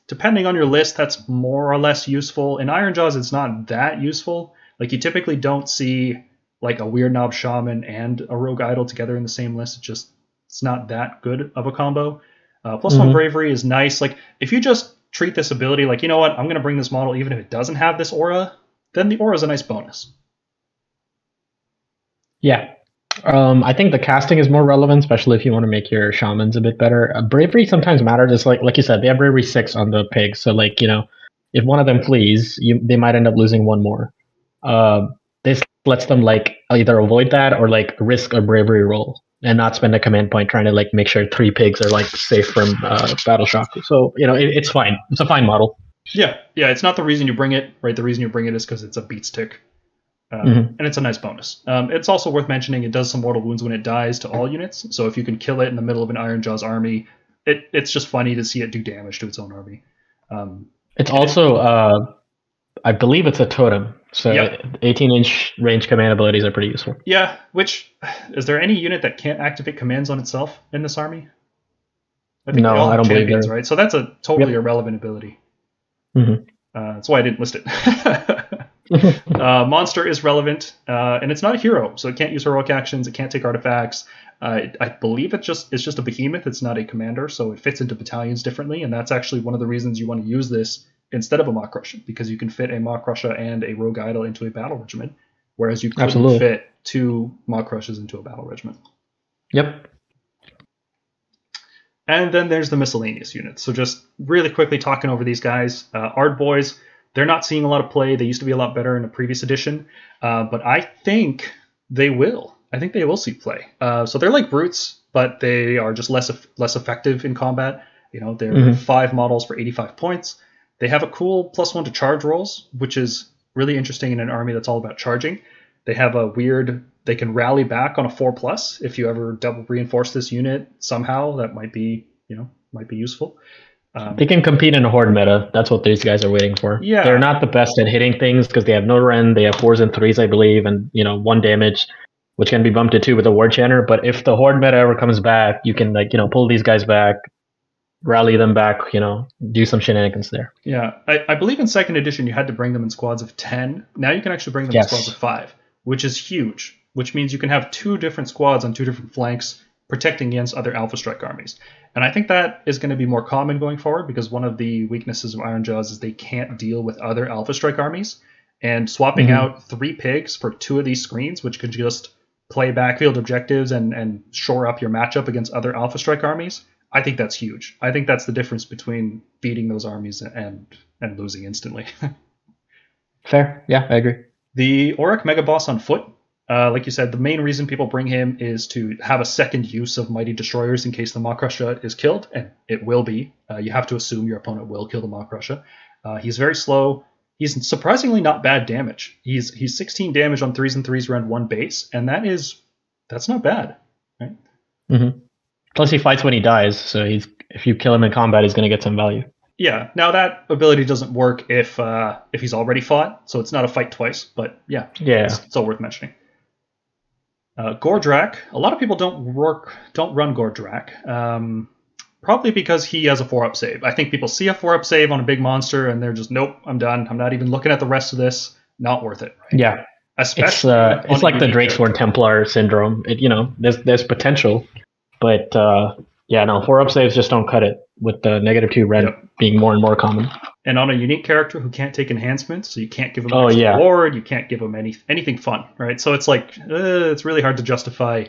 Depending on your list, that's more or less useful. In Ironjawz, it's not that useful. Like, you typically don't see like a Weirdnob Shaman and a Rogue Idol together in the same list. It's not that good of a combo. +1 bravery is nice. Like, if you just treat this ability like, you know what, I'm going to bring this model even if it doesn't have this aura, then the aura is a nice bonus. Yeah. I think the casting is more relevant, especially if you want to make your shamans a bit better. Bravery sometimes matters. It's like you said, they have bravery 6 on the pigs. So, like, you know, if one of them flees, they might end up losing one more. This lets them like either avoid that or like risk a bravery roll and not spend a command point trying to like make sure 3 pigs are like safe from battle shock. So, you know, it's fine. It's a fine model. Yeah, it's not the reason you bring it, right? The reason you bring it is because it's a beat stick. And it's a nice bonus. It's also worth mentioning it does some mortal wounds when it dies to all units. So if you can kill it in the middle of an Ironjawz army, it's just funny to see it do damage to its own army. It's also, I believe it's a totem. So Yep. 18-inch range command abilities are pretty useful. Yeah, which, is there any unit that can't activate commands on itself in this army? I think they No, all I have don't believe champions, there. right? So that's a totally Yep. irrelevant ability. Mhm. That's why I didn't list it. Monster is relevant, and it's not a hero, so it can't use heroic actions. It can't take artifacts. I believe it's just a behemoth. It's not a commander, so it fits into battalions differently, and that's actually one of the reasons you want to use this instead of a Mawkrusha, because you can fit a Mawkrusha and a Rogue Idol into a battle regiment, whereas you couldn't Absolutely. fit two Mawkrushas into a battle regiment. Yep. And then there's the miscellaneous units. So just really quickly talking over these guys. Ardboyz, they're not seeing a lot of play. They used to be a lot better in a previous edition, but I think they will. I think they will see play. So they're like brutes, but they are just less effective in combat. You know, they're 5 models for 85 points. They have a cool +1 to charge rolls, which is really interesting in an army that's all about charging. They have a weird, they can rally back on a 4+. If you ever double reinforce this unit somehow, that might be useful. They can compete in a horde meta. That's what these guys are waiting for. Yeah. They're not the best at hitting things because they have no rend. They have 4s and 3s, I believe, and 1 damage, which can be bumped to 2 with a Warchanter. But if the horde meta ever comes back, you can pull these guys back, rally them back, do some shenanigans there. Yeah, I believe in 2nd edition you had to bring them in squads of 10. Now you can actually bring them in squads of 5, which is huge, which means you can have 2 different squads on 2 different flanks protecting against other Alpha Strike armies. And I think that is going to be more common going forward, because one of the weaknesses of Ironjawz is they can't deal with other Alpha Strike armies. And swapping out 3 pigs for 2 of these screens, which could just play backfield objectives and shore up your matchup against other Alpha Strike armies, I think that's huge. I think that's the difference between beating those armies and losing instantly. Fair. Yeah, I agree. The Orruk Megaboss on foot, like you said, the main reason people bring him is to have a second use of Mighty Destroyers in case the Mawkrusha is killed, and it will be. You have to assume your opponent will kill the Mawkrusha. He's very slow. He's surprisingly not bad damage. He's 16 damage on 3s and 3s around 1 base, and that's not bad, right? Mm-hmm. Plus, he fights when he dies, so if you kill him in combat, he's going to get some value. Yeah. Now that ability doesn't work if he's already fought, so it's not a fight twice. But yeah, it's still worth mentioning. Gordrakk. A lot of people don't run Gordrakk, probably because he has a 4-up save. I think people see a 4-up save on a big monster and they're just, nope, I'm done. I'm not even looking at the rest of this. Not worth it. Right? Yeah. Especially it's like the Drakesworn Templar syndrome. There's potential. But 4-up saves just don't cut it, with the -2 rend being more and more common. And on a unique character who can't take enhancements, so you can't give him an reward, you can't give him anything fun, right? So it's like, it's really hard to justify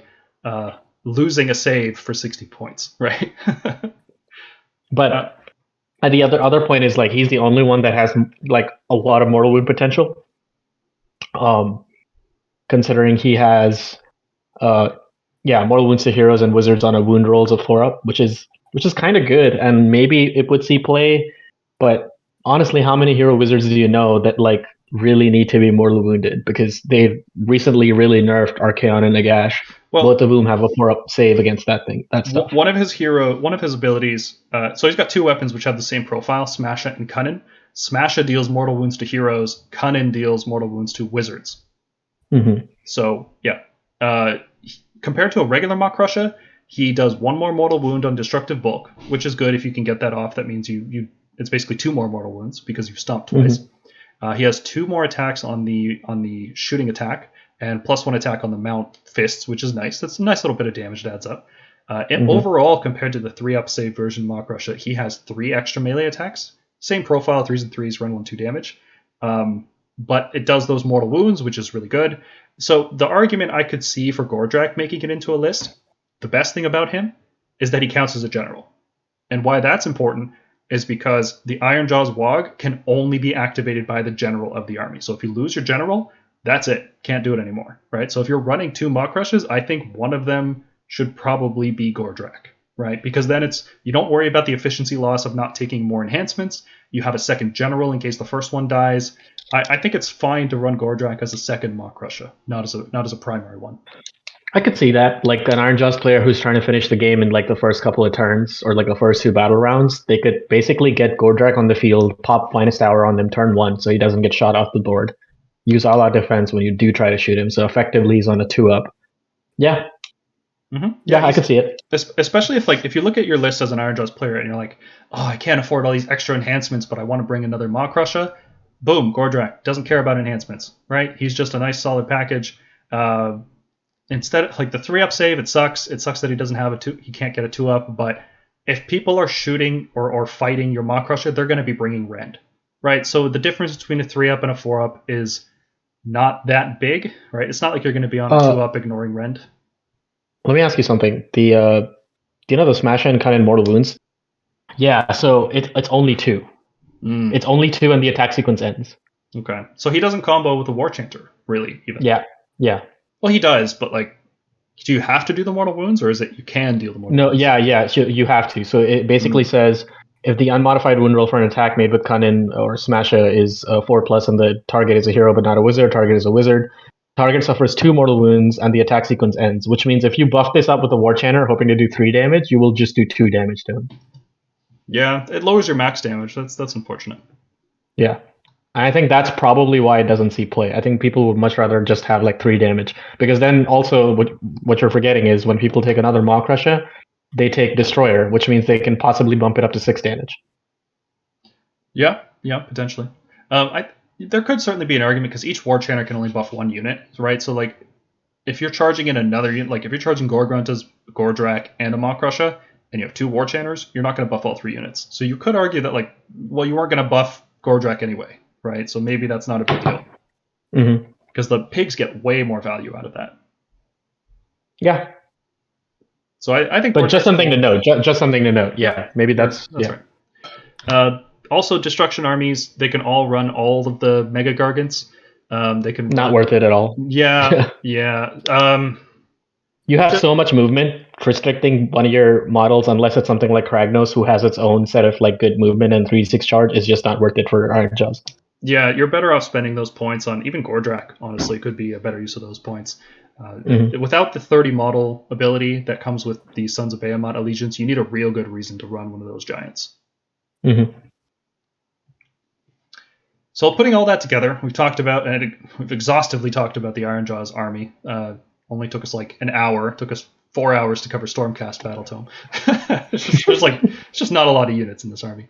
losing a save for 60 points, right? But the other point is, like, he's the only one that has like a lot of mortal wound potential. Considering he has mortal wounds to heroes and wizards on a wound rolls of 4-up, which is kind of good, and maybe it would see play. But honestly, how many hero wizards do you know that like really need to be mortal wounded? Because they've recently really nerfed Archaon and Nagash. Well, both of whom have a 4-up save against that thing. That stuff. One of his abilities. So he's got 2 weapons which have the same profile: Smasha and Cunnin. Smasha deals mortal wounds to heroes. Cunnin deals mortal wounds to wizards. Mm-hmm. So yeah. Compared to a regular Mawkrusha, he does 1 more mortal wound on destructive bulk, which is good if you can get that off. That means it's basically 2 more mortal wounds because you've stomped twice. Mm-hmm. He has 2 more attacks on the shooting attack, and +1 attack on the mount fists, which is nice. That's a nice little bit of damage that adds up. And overall, compared to the 3-up save version Mawkrusha, he has 3 extra melee attacks. Same profile, 3s and 3s, run 1, 2 damage. But it does those mortal wounds, which is really good. So the argument I could see for Gordrakk making it into a list, the best thing about him is that he counts as a general. And why that's important is because the Ironjawz WOG can only be activated by the general of the army. So if you lose your general, that's it. Can't do it anymore, right? So if you're running 2 Mawkrushes, I think one of them should probably be Gordrakk, right? Because then you don't worry about the efficiency loss of not taking more enhancements. You have a second general in case the first one dies. I think it's fine to run Gordrakk as a second Mawkrusha, not as a primary one. I could see that. Like an Ironjawz player who's trying to finish the game in like the first couple of turns or like the first two battle rounds, they could basically get Gordrakk on the field, pop Finest Hour on him turn one so he doesn't get shot off the board. Use all out defense when you do try to shoot him, so effectively he's on a 2-up. Yeah. Yeah, I could see it. Especially if you look at your list as an Ironjawz player and you're like, oh, I can't afford all these extra enhancements, but I want to bring another Mawkrusha. Boom, Gordrakk doesn't care about enhancements, right? He's just a nice solid package. Instead of like the 3-up save, it sucks. It sucks that he doesn't have he can't get a 2-up, but if people are shooting or fighting your Mawkrusha, they're going to be bringing Rend, right? So the difference between a 3-up and a 4-up is not that big, right? It's not like you're going to be on a 2-up ignoring Rend. Let me ask you something. Do you know the Smash and Cut in Mortal Wounds? Yeah, so it's only 2. It's only 2 and the attack sequence ends. Okay. So he doesn't combo with the Warchanter, really, even. Yeah. Well, he does, but like, do you have to do the mortal wounds, or is it you can deal the mortal wounds? No, yeah, you have to. So it basically says if the unmodified wound roll for an attack made with Cunnin or Smasha is 4+ and the target is a hero but not a wizard, target is a wizard, target suffers 2 mortal wounds and the attack sequence ends, which means if you buff this up with a Warchanter hoping to do 3 damage, you will just do 2 damage to him. Yeah, it lowers your max damage. That's unfortunate. Yeah. I think that's probably why it doesn't see play. I think people would much rather just have like 3 damage. Because then also what you're forgetting is when people take another Mawkrusha, they take Destroyer, which means they can possibly bump it up to 6 damage. Yeah, potentially. There could certainly be an argument because each Warchanter can only buff 1 unit, right? So like if you're charging in another unit, like if you're charging Gore-Gruntaz, Gordrakk, and a Mawkrusha, and you have 2 Warchanters, you're not going to buff all 3 units. So you could argue that like, well, you weren't going to buff Gordrakk anyway, right? So maybe that's not a big deal. Because the pigs get way more value out of that. Yeah. So I think... But just something to note. Just something to note. Yeah, maybe that's right. Also, Destruction Armies, they can all run all of the Mega Gargants. They can... Not worth it at all. Yeah. You have so much movement. Restricting one of your models, unless it's something like Kragnos, who has its own set of like good movement and 3-6 charge, is just not worth it for Ironjawz. Yeah, you're better off spending those points on even Gordrakk. Honestly, could be a better use of those points. Without the 30 model ability that comes with the Sons of Behemoth allegiance, you need a real good reason to run one of those giants. So putting all that together, we've exhaustively talked about the Ironjawz army. Only took us like an hour. Took us 4 hours to cover Stormcast Battletome. It's just not a lot of units in this army.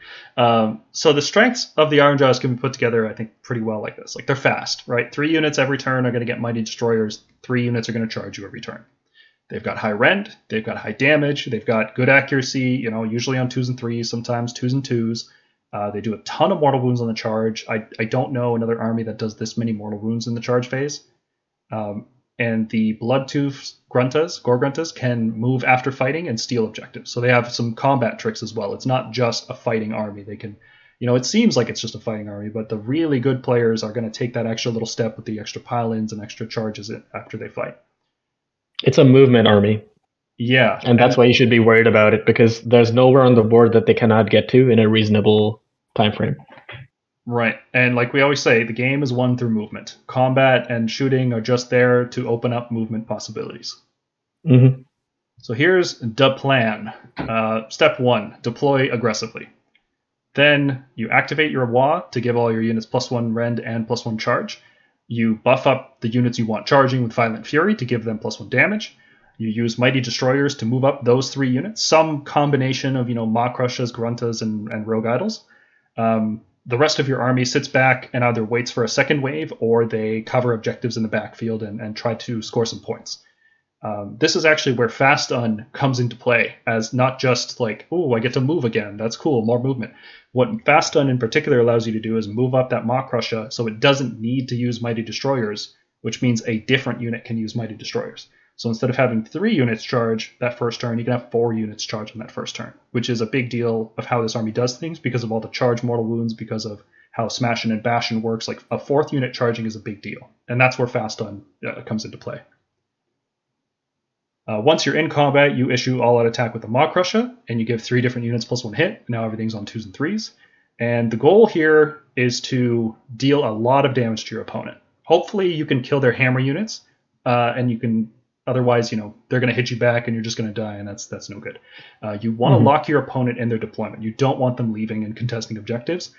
So the strengths of the Ironjawz can be put together, I think, pretty well like this. Like they're fast, right? 3 units every turn are going to get Mighty Destroyers. 3 units are going to charge you every turn. They've got high rend. They've got high damage. They've got good accuracy. Usually on 2s and 3s, sometimes 2s and 2s. They do a ton of mortal wounds on the charge. I don't know another army that does this many mortal wounds in the charge phase. And the Bloodtooth Gore-Gruntaz can move after fighting and steal objectives. So they have some combat tricks as well. It's not just a fighting army. They can, it seems like it's just a fighting army, but the really good players are going to take that extra little step with the extra pile-ins and extra charges after they fight. It's a movement army. Yeah. And that's why you should be worried about it, because there's nowhere on the board that they cannot get to in a reasonable time frame. Right. And like we always say, the game is won through movement. Combat and shooting are just there to open up movement possibilities. So here's the plan. Step 1, deploy aggressively. Then you activate your WA to give all your units +1 rend and +1 charge. You buff up the units you want charging with Violent Fury to give them +1 damage. You use Mighty Destroyers to move up those 3 units. Some combination of, Mawkrushas, Gruntaz, and Rogue Idols. The rest of your army sits back and either waits for a second wave or they cover objectives in the backfield and try to score some points. This is actually where Fast Un comes into play as not just like, oh, I get to move again. That's cool, more movement. What Fast Un in particular allows you to do is move up that Mawkrusha so it doesn't need to use Mighty Destroyers, which means a different unit can use Mighty Destroyers. So instead of having 3 units charge that first turn, you can have 4 units charge on that first turn, which is a big deal of how this army does things because of all the charge mortal wounds, because of how Smashin' and Bashin' works. Like a 4th unit charging is a big deal, and that's where Fast Un comes into play. Once you're in combat, you issue all-out attack with the Mawkrusha, and you give 3 different units +1 hit. Now everything's on 2s and 3s. And the goal here is to deal a lot of damage to your opponent. Hopefully you can kill their hammer units, and you can Otherwise, they're going to hit you back and you're just going to die, and that's no good. You want to lock your opponent in their deployment. You don't want them leaving and contesting objectives.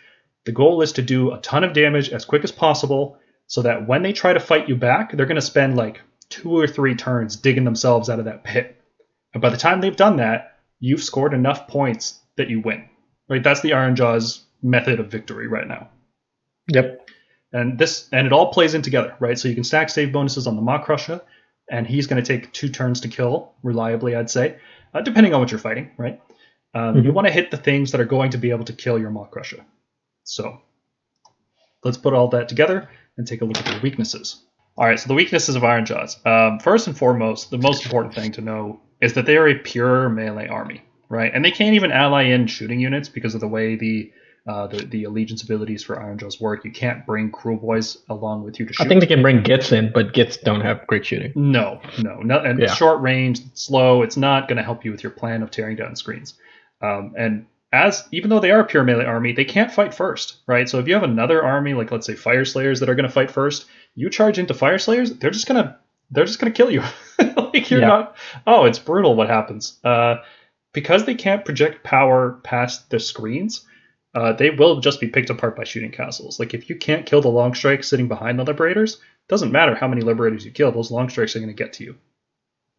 The goal is to do a ton of damage as quick as possible so that when they try to fight you back, they're going to spend like 2 or 3 turns digging themselves out of that pit. And by the time they've done that, you've scored enough points that you win. Right? That's the Ironjawz method of victory right now. Yep. And it all plays in together, right? So you can stack save bonuses on the Mawkrusha, and he's going to take 2 turns to kill, reliably, I'd say, depending on what you're fighting, right? You want to hit the things that are going to be able to kill your Mawkrusha. So let's put all that together and take a look at the weaknesses. All right, so the weaknesses of Ironjawz. First and foremost, the most important thing to know is that they are a pure melee army, right? And they can't even ally in shooting units because of the way the allegiance abilities for Ironjawz work. You can't bring Kragnos along with you to shoot. I think they can bring Gits in, but Gits don't have great shooting. No. And short range, slow, it's not going to help you with your plan of tearing down screens. Even though they are a pure melee army, they can't fight first, right? So if you have another army, like let's say Fire Slayers that are going to fight first, you charge into Fire Slayers, they're just gonna kill you. Like you're not. Oh, it's brutal what happens. Because they can't project power past the screens, they will just be picked apart by shooting castles. Like if you can't kill the long strike sitting behind the liberators, doesn't matter how many liberators you kill, those long strikes are going to get to you.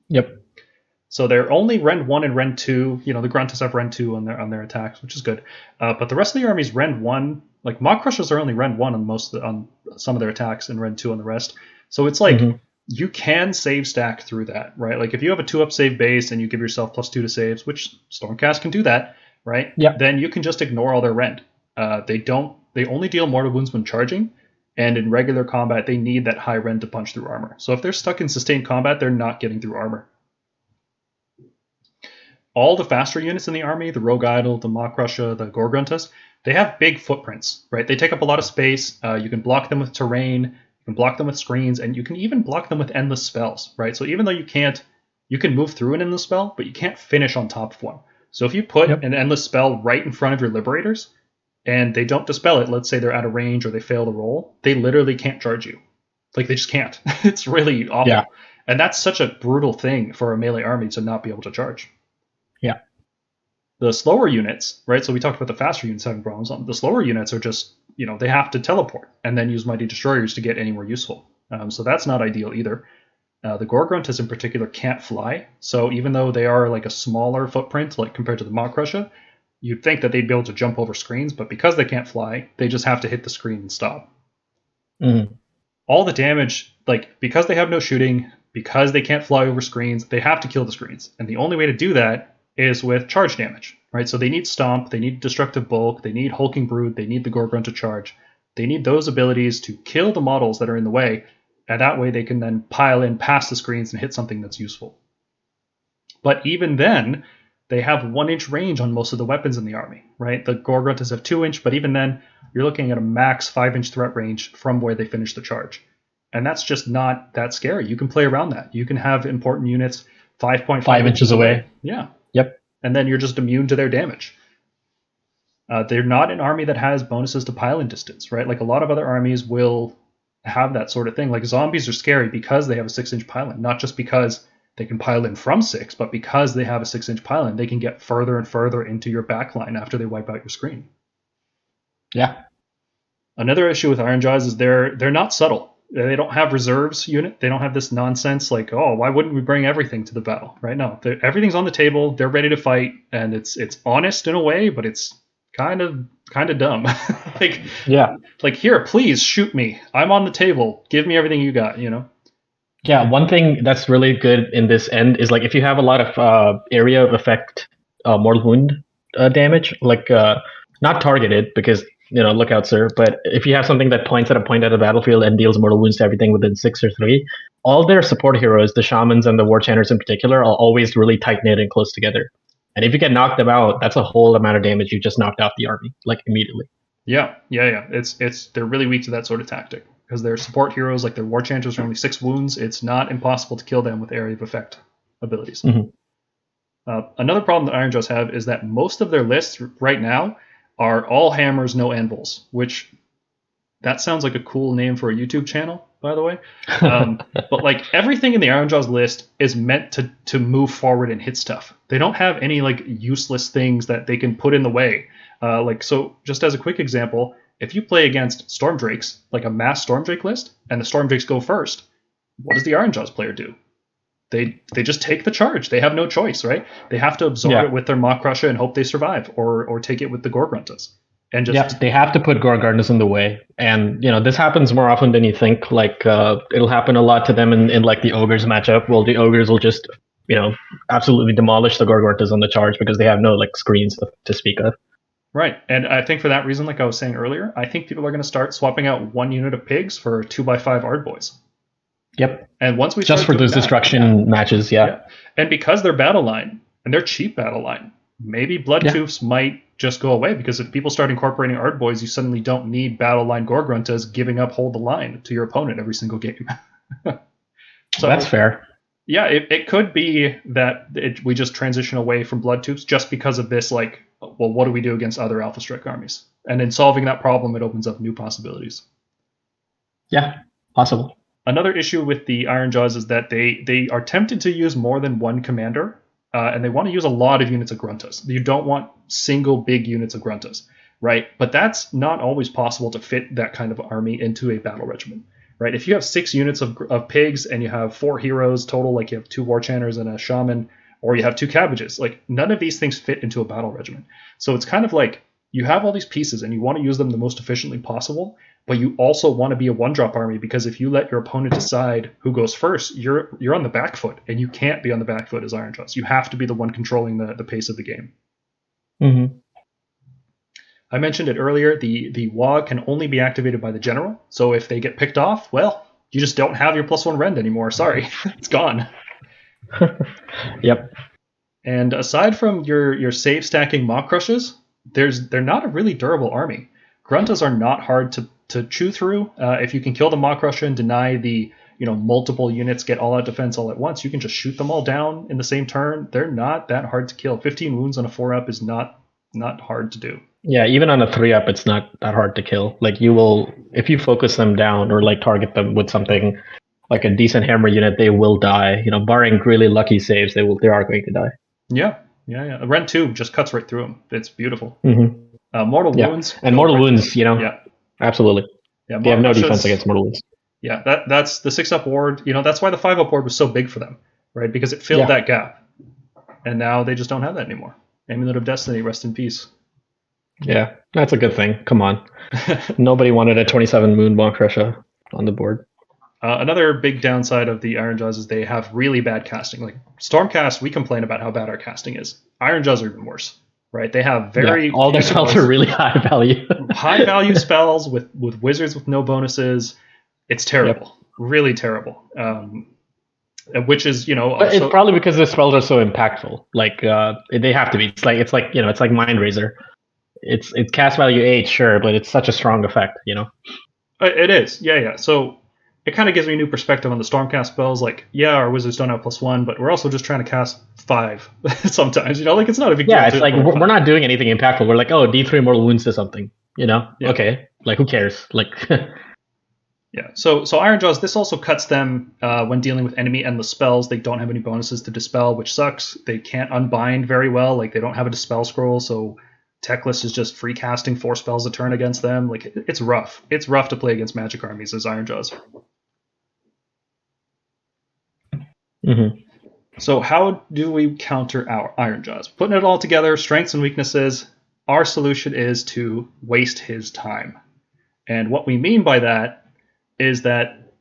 Yep. So they're only Rend 1 and Rend 2. The Gruntaz have Rend 2 on their attacks, which is good. But the rest of the army's Rend 1. Like Mawkrushas are only Rend 1 on some of their attacks and Rend 2 on the rest. So it's like you can save stack through that, right? Like if you have a 2-up save base and you give yourself +2 to saves, which Stormcast can do that, right? Yeah. Then you can just ignore all their Rend. They only deal mortal wounds when charging, and in regular combat they need that high Rend to punch through armor. So if they're stuck in sustained combat, they're not getting through armor. All the faster units in the army, the Rogue Idol, the Mawkrusha, the Gore-Gruntaz, they have big footprints, right? They take up a lot of space. You can block them with terrain, you can block them with screens, and you can even block them with endless spells, right? So even though you can move through an endless spell, but you can't finish on top of one. So if you put an endless spell right in front of your liberators, and they don't dispel it, let's say they're out of range or they fail to roll, they literally can't charge you. Like they just can't. It's really awful. Yeah. And that's such a brutal thing for a melee army to not be able to charge. Yeah. The slower units, right? So we talked about the faster units having problems. The slower units are just, they have to teleport and then use Mighty Destroyers to get anywhere useful. So that's not ideal either. The Gore-Gruntaz in particular can't fly. So even though they are like a smaller footprint, like compared to the Mawkrusha, you'd think that they'd be able to jump over screens, but because they can't fly, they just have to hit the screen and stop. All the damage, because they have no shooting, because they can't fly over screens, they have to kill the screens. And the only way to do that is with charge damage, right? So they need Stomp, they need Destructive Bulk, they need Hulking Brood, they need the Gore-Grunt to charge. They need those abilities to kill the models that are in the way, and that way they can then pile in past the screens and hit something that's useful. But even then, they have 1-inch range on most of the weapons in the army, right? The Gore-Gruntas have 2-inch, but even then, you're looking at a max 5-inch threat range from where they finish the charge. And that's just not that scary. You can play around that. You can have important units 5.5 inches away. Yeah. Yep. And then you're just immune to their damage. They're not an army that has bonuses to pile in distance, right? Like a lot of other armies will have that sort of thing. Like zombies are scary because they have a 6-inch pile in, not just because they can pile in from 6, but because they have a 6-inch pile in, they can get further and further into your backline after they wipe out your screen. Yeah. Another issue with Ironjawz is they're not subtle. They don't have reserves unit. They don't have this nonsense like, oh, why wouldn't we bring everything to the battle? Right? No, everything's on the table. They're ready to fight, and it's honest in a way, but it's kind of dumb. Like here, please shoot me. I'm on the table. Give me everything you got. Yeah, one thing that's really good in this end is like if you have a lot of area of effect mortal wound damage, not targeted because look out, sir. But if you have something that points at a point at the battlefield and deals mortal wounds to everything within 6 or 3, all their support heroes, the shamans and the warchanters in particular, are always really tight knit and close together. And if you get knocked them out, that's a whole amount of damage you just knocked off the army, immediately. Yeah. They're really weak to that sort of tactic because their support heroes, like their warchanters, are only 6 wounds. It's not impossible to kill them with area of effect abilities. Another problem that Ironjawz have is that most of their lists right now are all hammers, no anvils, which that sounds like a cool name for a YouTube channel, by the way. But like everything in the Ironjawz list is meant to move forward and hit stuff. They don't have any like useless things that they can put in the way. So just as a quick example, if you play against Stormdrakes, like a mass Stormdrake list, and the Stormdrakes go first, what does the Ironjawz player do? They just take the charge. They have no choice, right? They have to absorb it with their Mawkrusha and hope they survive, or take it with the Gore-Gruntaz. And just they have to put Gargants in the way, and this happens more often than you think. Like it'll happen a lot to them in like the ogres matchup. Well, the ogres will just absolutely demolish the Gargants on the charge because they have no like screens to speak of. Right, and I think for that reason, like I was saying earlier, I think people are going to start swapping out 1 unit of pigs for 2x5 Ardboyz. Yep. And once we just for those destruction matches, yeah. And because they're battle line and they're cheap battle line, maybe Bloodtooths might just go away, because if people start incorporating Ardboyz, you suddenly don't need battle line Gore-Gruntaz giving up hold the line to your opponent every single game. So that's fair. Yeah, it could be that we just transition away from Bloodtooths just because of this, like, well, what do we do against other Alpha Strike armies? And in solving that problem, it opens up new possibilities. Yeah, possible. Another issue with the Ironjawz is that they are tempted to use more than one commander, and they want to use a lot of units of Gruntaz. You don't want single big units of Gruntaz, right? But that's not always possible to fit that kind of army into a battle regiment, right? If you have 6 units of pigs and you have 4 heroes total, like you have 2 Warchanters and a Shaman, or you have 2 Cabbages, like none of these things fit into a battle regiment. So it's kind of like you have all these pieces and you want to use them the most efficiently possible, but you also want to be a 1-drop army, because if you let your opponent decide who goes first, you're on the back foot, and you can't be on the back foot as Ironjawz. You have to be the one controlling the pace of the game. Mm-hmm. I mentioned it earlier, the WOG can only be activated by the general, so if they get picked off, well, you just don't have your +1 rend anymore. Sorry, it's gone. Yep. And aside from your save stacking Mawkrushes, they're not a really durable army. Gruntaz are not hard to chew through. If you can kill the Mawkrusha and deny the multiple units get all out defense all at once, you can just shoot them all down in the same turn. They're not that hard to kill. 15 wounds on a 4-up is not hard to do. Yeah, even on a 3-up, it's not that hard to kill. Like you will, if you focus them down or like target them with something like a decent hammer unit, they will die. Barring really lucky saves, they are going to die. Yeah. Rend 2 just cuts right through them. It's beautiful. Mm-hmm. Mortal Wounds. And Mortal Wounds, absolutely. Yeah, they have no defense against Mortal Wounds. Yeah, that's the 6-up ward. That's why the 5-up ward was so big for them, right? Because it filled that gap. And now they just don't have that anymore. Amulet of Destiny, rest in peace. Yeah, that's a good thing. Come on. Nobody wanted a 27 Moon Mawkrusha on the board. Another big downside of the Ironjawz is they have really bad casting. Like Stormcast, we complain about how bad our casting is. Ironjawz are even worse, right? They have all their spells are really high value. High value spells with wizards with no bonuses. It's terrible, really terrible. Which is but it's probably because the spells are so impactful. Like they have to be. It's like Mind Razor. It's cast value 8, sure, but it's such a strong effect. It is, yeah. So it kind of gives me a new perspective on the Stormcast spells. Like, yeah, our wizards don't have +1, but we're also just trying to cast 5 sometimes. Like it's not a big deal. Yeah, it's like we're not doing anything impactful. We're like, oh, D3 Mortal Wounds to something. Okay, like who cares? Like. Yeah, so Ironjawz, this also cuts them when dealing with enemy endless spells. They don't have any bonuses to dispel, which sucks. They can't unbind very well. Like they don't have a dispel scroll, so Techless is just free casting 4 spells a turn against them. Like it's rough. It's rough to play against magic armies as Ironjawz. Mm-hmm. So how do we counter our Ironjawz? Putting it all together, strengths and weaknesses. Our solution is to waste his time. And what we mean by that is that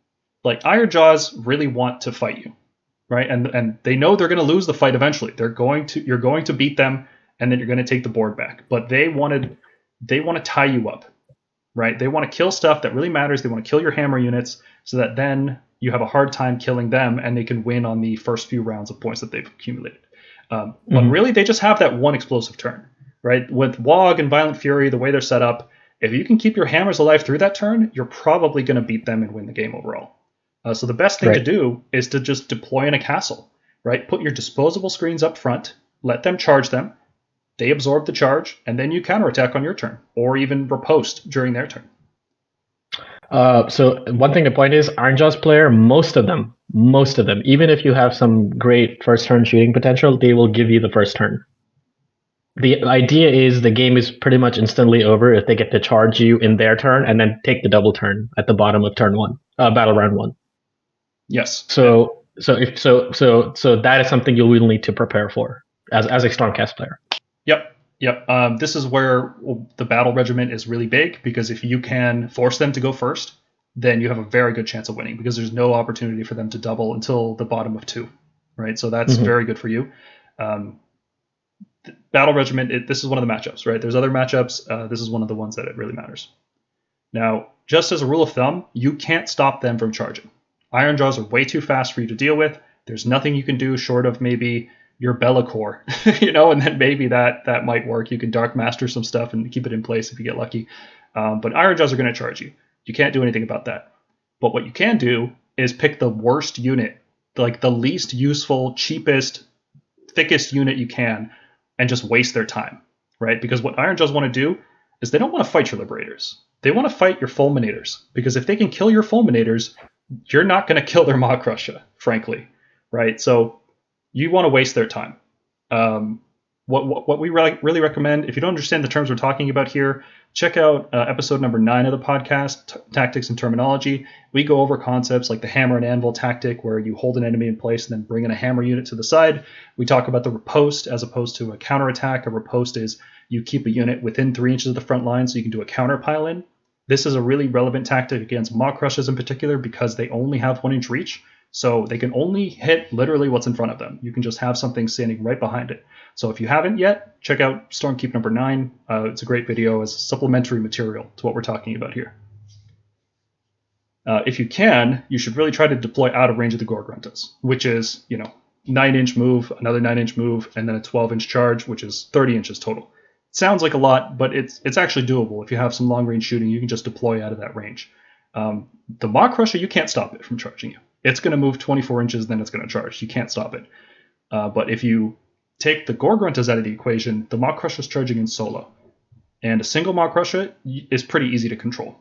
like Ironjawz really want to fight you, right? And they know they're going to lose the fight eventually. You're going to beat them, and then you're going to take the board back. But they want to tie you up, right? They want to kill stuff that really matters. They want to kill your hammer units so that then you have a hard time killing them, and they can win on the first few rounds of points that they've accumulated. But really, they just have that one explosive turn, right? With WOG and Violent Fury, the way they're set up, if you can keep your hammers alive through that turn, you're probably going to beat them and win the game overall. So the best thing to do is to just deploy in a castle, right? Put your disposable screens up front, let them charge them, they absorb the charge, and then you counterattack on your turn, or even riposte during their turn. So one thing to point is Ironjawz player, most of them, even if you have some great first turn shooting potential, they will give you the first turn. The idea is the game is pretty much instantly over if they get to charge you in their turn and then take the double turn at the bottom of turn one, battle round one. Yes. So that is something you will need to prepare for as a Stormcast player. Yep. This is where the battle regiment is really big, because if you can force them to go first, then you have a very good chance of winning, because there's no opportunity for them to double until the bottom of 2, right? So that's very good for you. Battle regiment, this is one of the matchups, right? There's other matchups. This is one of the ones that it really matters. Now, just as a rule of thumb, you can't stop them from charging. Ironjawz are way too fast for you to deal with. There's nothing you can do short of maybe your Bellacore, and then maybe that might work. You can Dark Master some stuff and keep it in place if you get lucky. But Ironjawz are going to charge you. You can't do anything about that. But what you can do is pick the worst unit, like the least useful, cheapest, thickest unit you can, and just waste their time, right? Because what Ironjawz want to do is they don't want to fight your Liberators. They want to fight your Fulminators, because if they can kill your Fulminators, you're not going to kill their Mawkrusha, frankly, right? So you want to waste their time. What we really recommend, if you don't understand the terms we're talking about here, check out episode number 9 of the podcast, Tactics and Terminology. We go over concepts like the hammer and anvil tactic, where you hold an enemy in place and then bring in a hammer unit to the side. We talk about the riposte as opposed to a counterattack. A riposte is you keep a unit within 3 inches of the front line so you can do a counter pile in. This is a really relevant tactic against Mawkrushas in particular, because they only have 1 inch reach. So they can only hit literally what's in front of them. You can just have something standing right behind it. So if you haven't yet, check out Stormkeep number 9. It's a great video as supplementary material to what we're talking about here. If you can, you should really try to deploy out of range of the Gore-Gruntaz, which is, 9-inch move, another 9-inch move, and then a 12-inch charge, which is 30 inches total. It sounds like a lot, but it's actually doable. If you have some long-range shooting, you can just deploy out of that range. The Mawkrusha, you can't stop it from charging you. It's going to move 24 inches, then it's going to charge. You can't stop it. But if you take the Gore-Gruntaz out of the equation, the Mawkrusha is charging in solo. And a single Mawkrusha is pretty easy to control.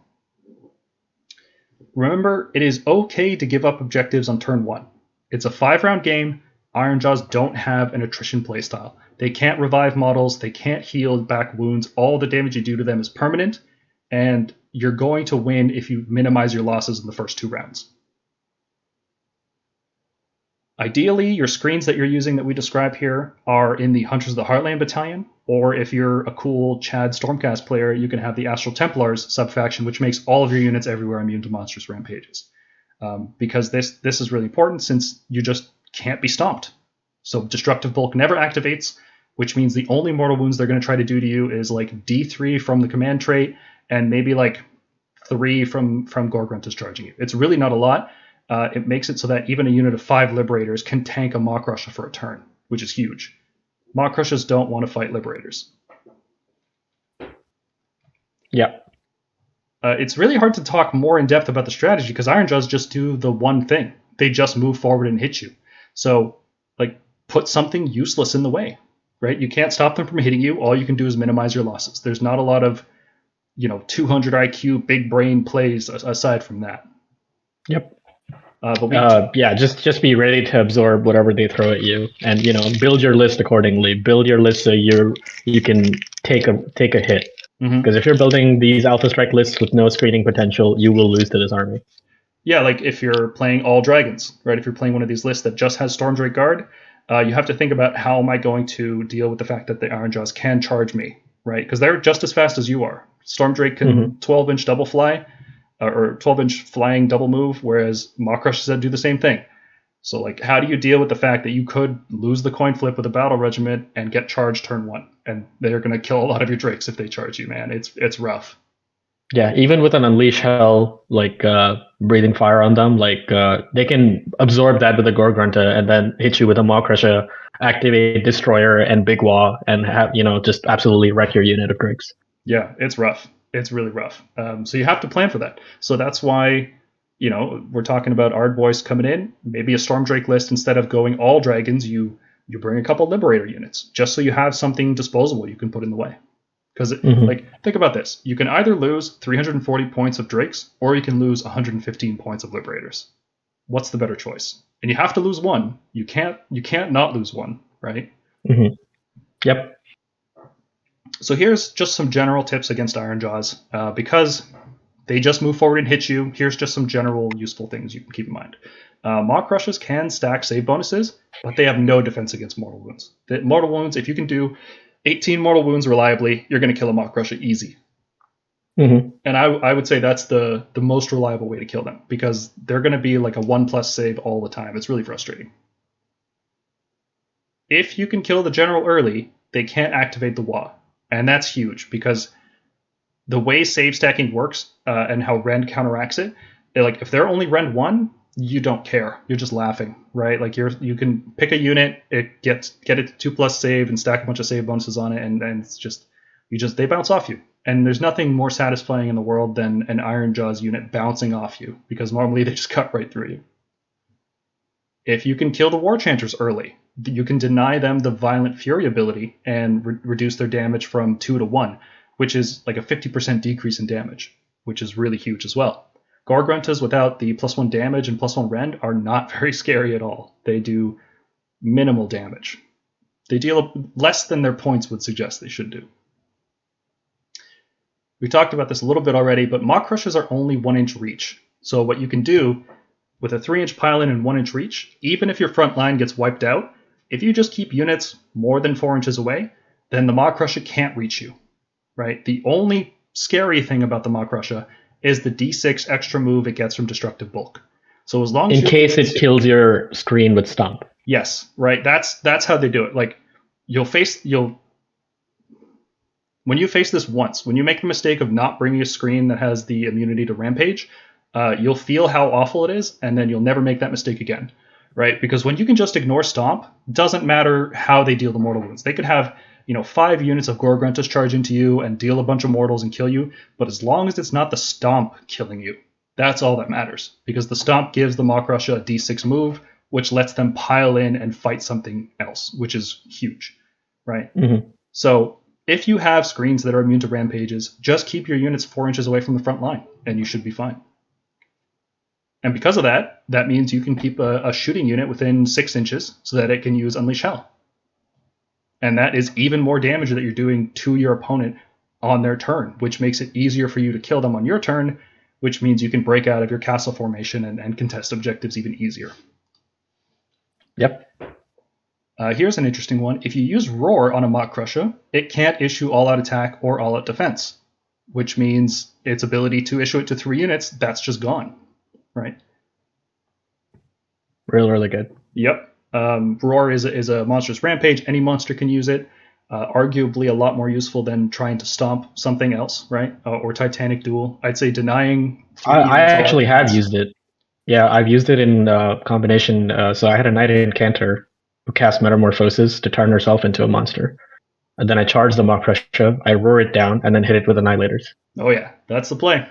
Remember, it is okay to give up objectives on turn 1. It's a 5-round game. Ironjawz don't have an attrition playstyle. They can't revive models. They can't heal back wounds. All the damage you do to them is permanent. And you're going to win if you minimize your losses in the first 2 rounds. Ideally, your screens that you're using that we describe here are in the Hunters of the Heartland Battalion, or if you're a cool Chad Stormcast player, you can have the Astral Templars subfaction, which makes all of your units everywhere immune to monstrous rampages. Because this is really important, since you just can't be stomped. So Destructive Bulk never activates, which means the only mortal wounds they're going to try to do to you is like D3 from the command trait, and maybe like 3 from Gore-Gruntaz charging you. It's really not a lot. It makes it so that even a unit of 5 Liberators can tank a Mawkrusha for a turn, which is huge. Mawkrushas don't want to fight Liberators. Yeah. It's really hard to talk more in depth about the strategy, because Ironjawz just do the one thing. They just move forward and hit you. So, put something useless in the way, right? You can't stop them from hitting you. All you can do is minimize your losses. There's not a lot of, 200 IQ big brain plays aside from that. Yep. Just be ready to absorb whatever they throw at you, and build your list accordingly. Build your list so you can take a hit. Because if you're building these Alpha Strike lists with no screening potential, you will lose to this army. Yeah, like if you're playing all dragons, right? If you're playing one of these lists that just has Stormdrake Guard, you have to think about, how am I going to deal with the fact that the Ironjawz can charge me, right? Because they're just as fast as you are. Stormdrake can 12-inch double fly, or 12-inch flying double move, whereas Mawkrusha do the same thing. So, how do you deal with the fact that you could lose the coin flip with a battle regiment and get charged turn 1, and they're going to kill a lot of your drakes if they charge you, man? It's rough. Yeah, even with an Unleash Hell, breathing fire on them, they can absorb that with a Gore-Gruntaz and then hit you with a Mawkrusha, activate Destroyer and Big Wah, and have, just absolutely wreck your unit of drakes. Yeah, it's rough. It's really rough. So you have to plan for that. So that's why, we're talking about Ardboyz coming in. Maybe a Stormdrake list, instead of going all dragons, you bring a couple Liberator units, just so you have something disposable you can put in the way. Because, like, think about this. You can either lose 340 points of Drakes, or you can lose 115 points of Liberators. What's the better choice? And you have to lose one. You can't not lose one, right? Yep. So here's just some general tips against Ironjawz. Because they just move forward and hit you, here's just some general useful things you can keep in mind. Mawkrushes can stack save bonuses, but they have no defense against mortal wounds. The mortal wounds, if you can do 18 mortal wounds reliably, you're going to kill a Mawkrusha easy. And I would say that's the most reliable way to kill them, because they're going to be like a 1+ save all the time. It's really frustrating. If you can kill the general early, they can't activate the Wa. And that's huge, because the way save stacking works and how Rend counteracts it, like if they're only Rend 1, you don't care. You're just laughing, right? Like you can pick a unit, get it to 2+ save and stack a bunch of save bonuses on it, and it's just they bounce off you. And there's nothing more satisfying in the world than an Ironjawz unit bouncing off you, because normally they just cut right through you. If you can kill the Warchanters early, you can deny them the Violent Fury ability and reduce their damage from 2 to 1, which is like a 50% decrease in damage, which is really huge as well. Gore-Gruntaz without the +1 damage and +1 rend are not very scary at all. They do minimal damage. They deal less than their points would suggest they should do. We talked about this a little bit already, but Mawkrushes are only 1-inch reach. So what you can do with a 3-inch pylon and 1-inch reach, even if your front line gets wiped out, if you just keep units more than 4 inches away, then the Mawkrusha can't reach you, right? The only scary thing about the Mawkrusha is the D6 extra move it gets from Destructive Bulk. So as long as in case it kills your screen with Stomp. Yes, right. That's how they do it. Like when you face this once, when you make the mistake of not bringing a screen that has the immunity to Rampage, you'll feel how awful it is, and then you'll never make that mistake again, right? Because when you can just ignore Stomp, doesn't matter how they deal the mortal wounds. They could have 5 units of Gore-Gruntaz charge into you and deal a bunch of mortals and kill you, but as long as it's not the Stomp killing you, that's all that matters. Because the Stomp gives the Mawkrusha a D6 move, which lets them pile in and fight something else, which is huge, right? So if you have screens that are immune to Rampages, just keep your units 4 inches away from the front line, and you should be fine. And because of that, that means you can keep a shooting unit within 6 inches so that it can use Unleash Hell. And that is even more damage that you're doing to your opponent on their turn, which makes it easier for you to kill them on your turn, which means you can break out of your castle formation and contest objectives even easier. Yep. Here's an interesting one. If you use Roar on a Mawkrusha, it can't issue all-out attack or all-out defense, which means its ability to issue it to 3 units, that's just gone, right? Really good. Yep. Roar is a monstrous rampage. Any monster can use it. Arguably a lot more useful than trying to stomp something else, right? Or Titanic Duel. I'd say denying... I actually have used it. Yeah, I've used it in combination. So I had a Knight Incanter who cast Metamorphosis to turn herself into a monster. And then I charge the Mawkrusha, I roar it down, and then hit it with Annihilators. Oh yeah, that's the play.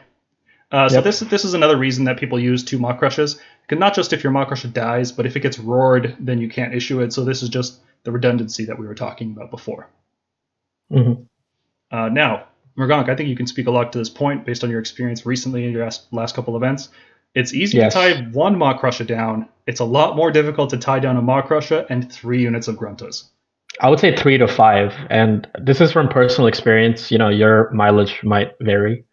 So this is another reason that people use 2 Mawkrushas. Not just if your Mawkrusha dies, but if it gets roared, then you can't issue it. So this is just the redundancy that we were talking about before. Now, Morgonk, I think you can speak a lot to this point based on your experience recently in your last couple events. It's easy to tie 1 Mawkrusha down. It's a lot more difficult to tie down a Mawkrusha and 3 units of Gruntaz. I would say 3 to 5, and this is from personal experience. Your mileage might vary.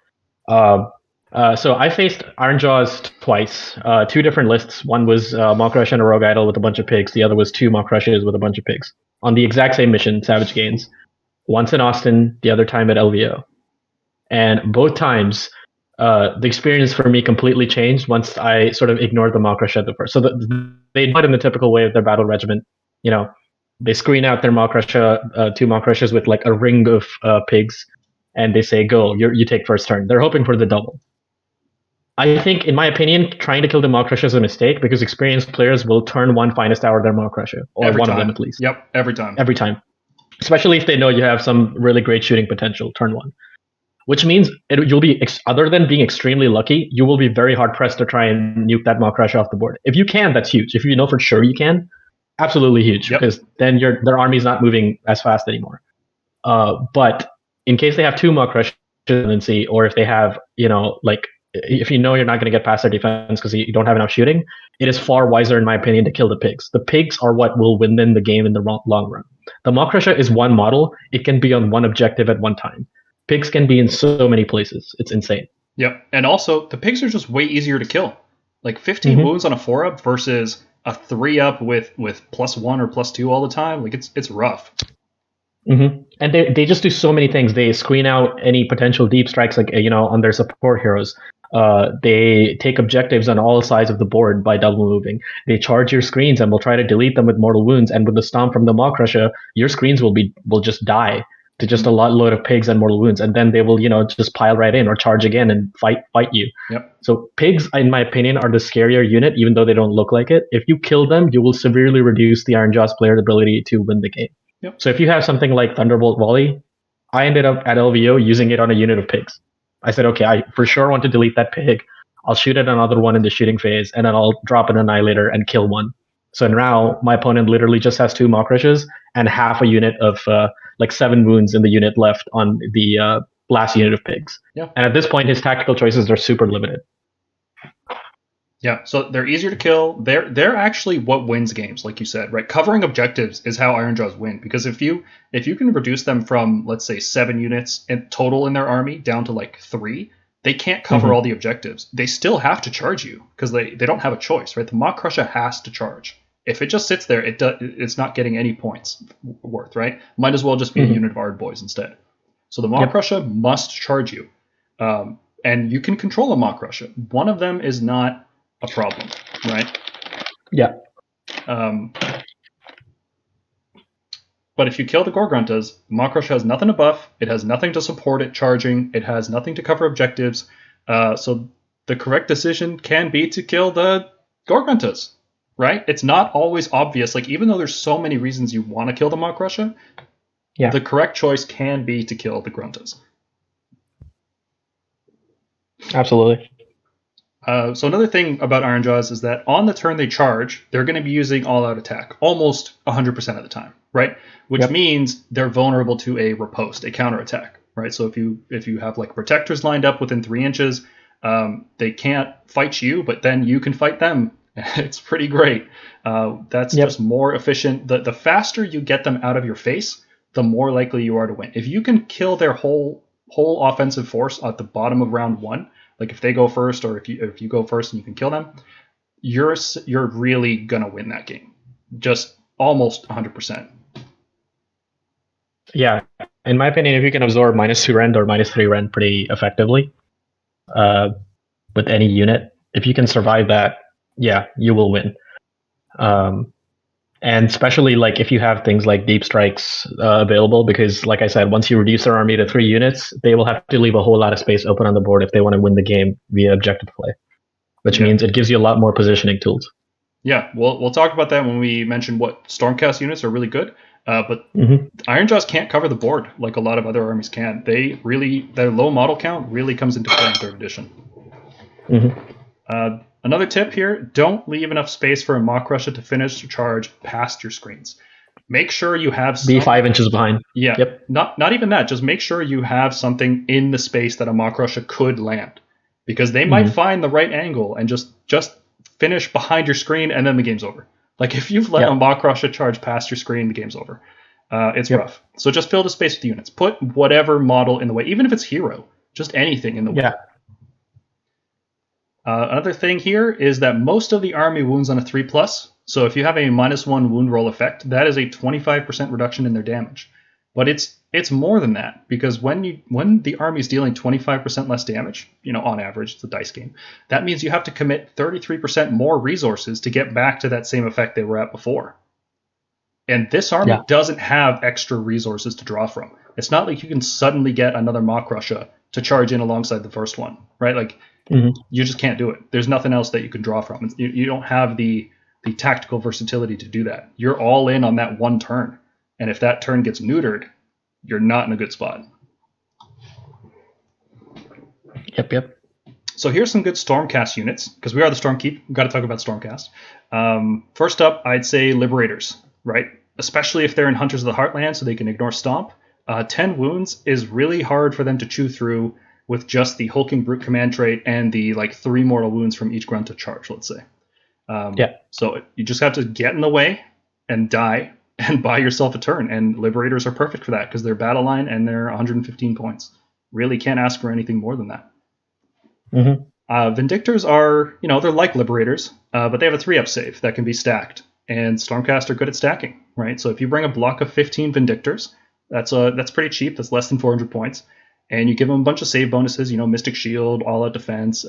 So I faced Ironjawz twice, 2 different lists. One was Mawkrusha and a Rogue Idol with a bunch of pigs. The other was 2 Mawkrushas with a bunch of pigs. On the exact same mission, Savage Gains. Once in Austin, the other time at LVO. And both times, the experience for me completely changed once I sort of ignored the Mawkrusha at the first. So they do it in the typical way of their battle regiment. They screen out their Mawkrusha, 2 Mawkrushas with like a ring of pigs, and they say, go, you take first turn. They're hoping for the double. I think, in my opinion, trying to kill the Mawkrusha is a mistake because experienced players will turn 1 finest hour their Mawkrusha, or every one time. Of them at least. Yep, every time. Every time. Especially if they know you have some really great shooting potential, turn 1. Which means you'll be, other than being extremely lucky, you will be very hard-pressed to try and nuke that Mawkrusha off the board. If you can, that's huge. If you know for sure you can, absolutely huge, because then their army's not moving as fast anymore. But in case they have two Mawkrusha tendency, or if they have, like, if you know you're not going to get past their defense because you don't have enough shooting, it is far wiser, in my opinion, to kill the pigs. The pigs are what will win them the game in the long run. The Mawkrusha is one model. It can be on one objective at one time. Pigs can be in so many places. It's insane. Yep. And also, the pigs are just way easier to kill. Like 15 wounds on a 4-up versus a 3-up with +1 or +2 all the time. Like, it's rough. And they just do so many things. They screen out any potential deep strikes, like, on their support heroes. They take objectives on all sides of the board by double moving. They charge your screens and will try to delete them with mortal wounds. And with the stomp from the Mawkrusha, your screens will just die to just a load of pigs and mortal wounds, and then they will just pile right in or charge again and fight you. Yep. So pigs, in my opinion, are the scarier unit, even though they don't look like it. If you kill them, you will severely reduce the Ironjawz player's ability to win the game. Yep. So if you have something like Thunderbolt Volley, I ended up at LVO using it on a unit of pigs. I said, okay, I for sure want to delete that pig. I'll shoot at another one in the shooting phase, and then I'll drop an Annihilator and kill one. So now my opponent literally just has 2 Mawkrushas and half a unit of 7 wounds in the unit left on the last unit of pigs. Yeah. And at this point, his tactical choices are super limited. Yeah, so they're easier to kill. They're actually what wins games, like you said, right? Covering objectives is how Ironjawz win, because if you can reduce them from, let's say, 7 units in total in their army down to like 3, they can't cover all the objectives. They still have to charge you because they don't have a choice, right? The Mawkrusha has to charge. If it just sits there, it's not getting any points worth, right? Might as well just be a unit of Ardboyz instead. So the Mawkrusha must charge you, and you can control a Mawkrusha. One of them is not a problem, right? Yeah. But if you kill the Gore-Gruntaz, Mawkrusha has nothing to buff. It has nothing to support it charging. It has nothing to cover objectives. So the correct decision can be to kill the Gore-Gruntaz, right? It's not always obvious. Like, even though there's so many reasons you want to kill the Mawkrusha, the correct choice can be to kill the Gruntaz. Absolutely. So another thing about Ironjawz is that on the turn they charge, they're going to be using all-out attack almost 100% of the time, right? Which means they're vulnerable to a riposte, a counterattack, right? So if you have like protectors lined up within 3 inches, they can't fight you, but then you can fight them. It's pretty great. That's just more efficient. The faster you get them out of your face, the more likely you are to win. If you can kill their whole offensive force at the bottom of round 1, like if they go first, or if you go first and you can kill them, you're really gonna win that game, just almost 100%. Yeah, in my opinion, if you can absorb -2 rend or -3 rend pretty effectively with any unit, if you can survive that, you will win. And especially like if you have things like deep strikes available, because like I said, once you reduce their army to 3 units, they will have to leave a whole lot of space open on the board if they want to win the game via objective play, which means it gives you a lot more positioning tools. Yeah, we'll talk about that when we mention what Stormcast units are really good. But Ironjawz can't cover the board like a lot of other armies can. Their low model count really comes into play in 3rd edition. Another tip here, don't leave enough space for a Mawkrusha to finish or charge past your screens. Make sure you have be 5 inches behind. Yeah. Yep. Not even that. Just make sure you have something in the space that a Mawkrusha could land. Because they might find the right angle and just finish behind your screen, and then the game's over. Like, if you've let a Mawkrusha charge past your screen, the game's over. It's rough. So just fill the space with units. Put whatever model in the way, even if it's hero. Just anything in the way. Yeah. Another thing here is that most of the army wounds on a 3+. So if you have a -1 wound roll effect, that is a 25% reduction in their damage. But it's more than that, because when the army is dealing 25% less damage, on average, it's a dice game, that means you have to commit 33% more resources to get back to that same effect they were at before. And this army doesn't have extra resources to draw from. It's not like you can suddenly get another Mawkrusha to charge in alongside the first one, right? Like, you just can't do it. There's nothing else that you can draw from. You don't have the tactical versatility to do that. You're all in on that one turn. And if that turn gets neutered, you're not in a good spot. Yep. So here's some good Stormcast units, because we are the Stormkeep. We've got to talk about Stormcast. First up, I'd say Liberators, right? Especially if they're in Hunters of the Heartland, so they can ignore Stomp. 10 wounds is really hard for them to chew through with just the Hulking Brute command trait and the 3 mortal wounds from each Grunt to charge, let's say. So you just have to get in the way and die and buy yourself a turn. And Liberators are perfect for that because they're battle line and they're 115 points. Really can't ask for anything more than that. Vindictors are, they're like Liberators, but they have a 3-up save that can be stacked. And Stormcast are good at stacking, right? So if you bring a block of 15 Vindictors, that's pretty cheap. That's less than 400 points. And you give them a bunch of save bonuses, Mystic Shield, All Out Defense,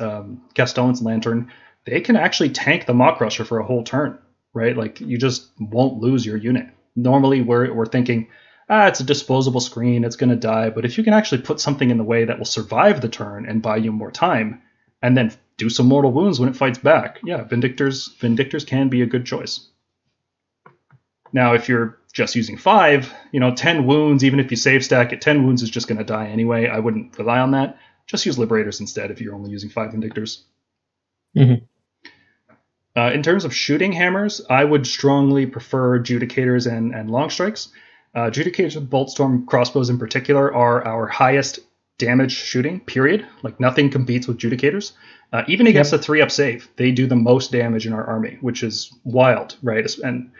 Castellan's Lantern. They can actually tank the Mawkrusha for a whole turn, right? Like, you just won't lose your unit. Normally, we're thinking, it's a disposable screen, it's going to die. But if you can actually put something in the way that will survive the turn and buy you more time, and then do some mortal wounds when it fights back, Vindictors can be a good choice. Now, if you're just using 5, 10 wounds, even if you save stack it, 10 wounds is just going to die anyway. I wouldn't rely on that. Just use Liberators instead if you're only using 5 Vindictors. In terms of shooting hammers, I would strongly prefer Judicators and Long Strikes. Judicators with Boltstorm crossbows in particular are our highest damage shooting, period. Like, nothing competes with Judicators. Even against a 3-up save, they do the most damage in our army, which is wild, right? And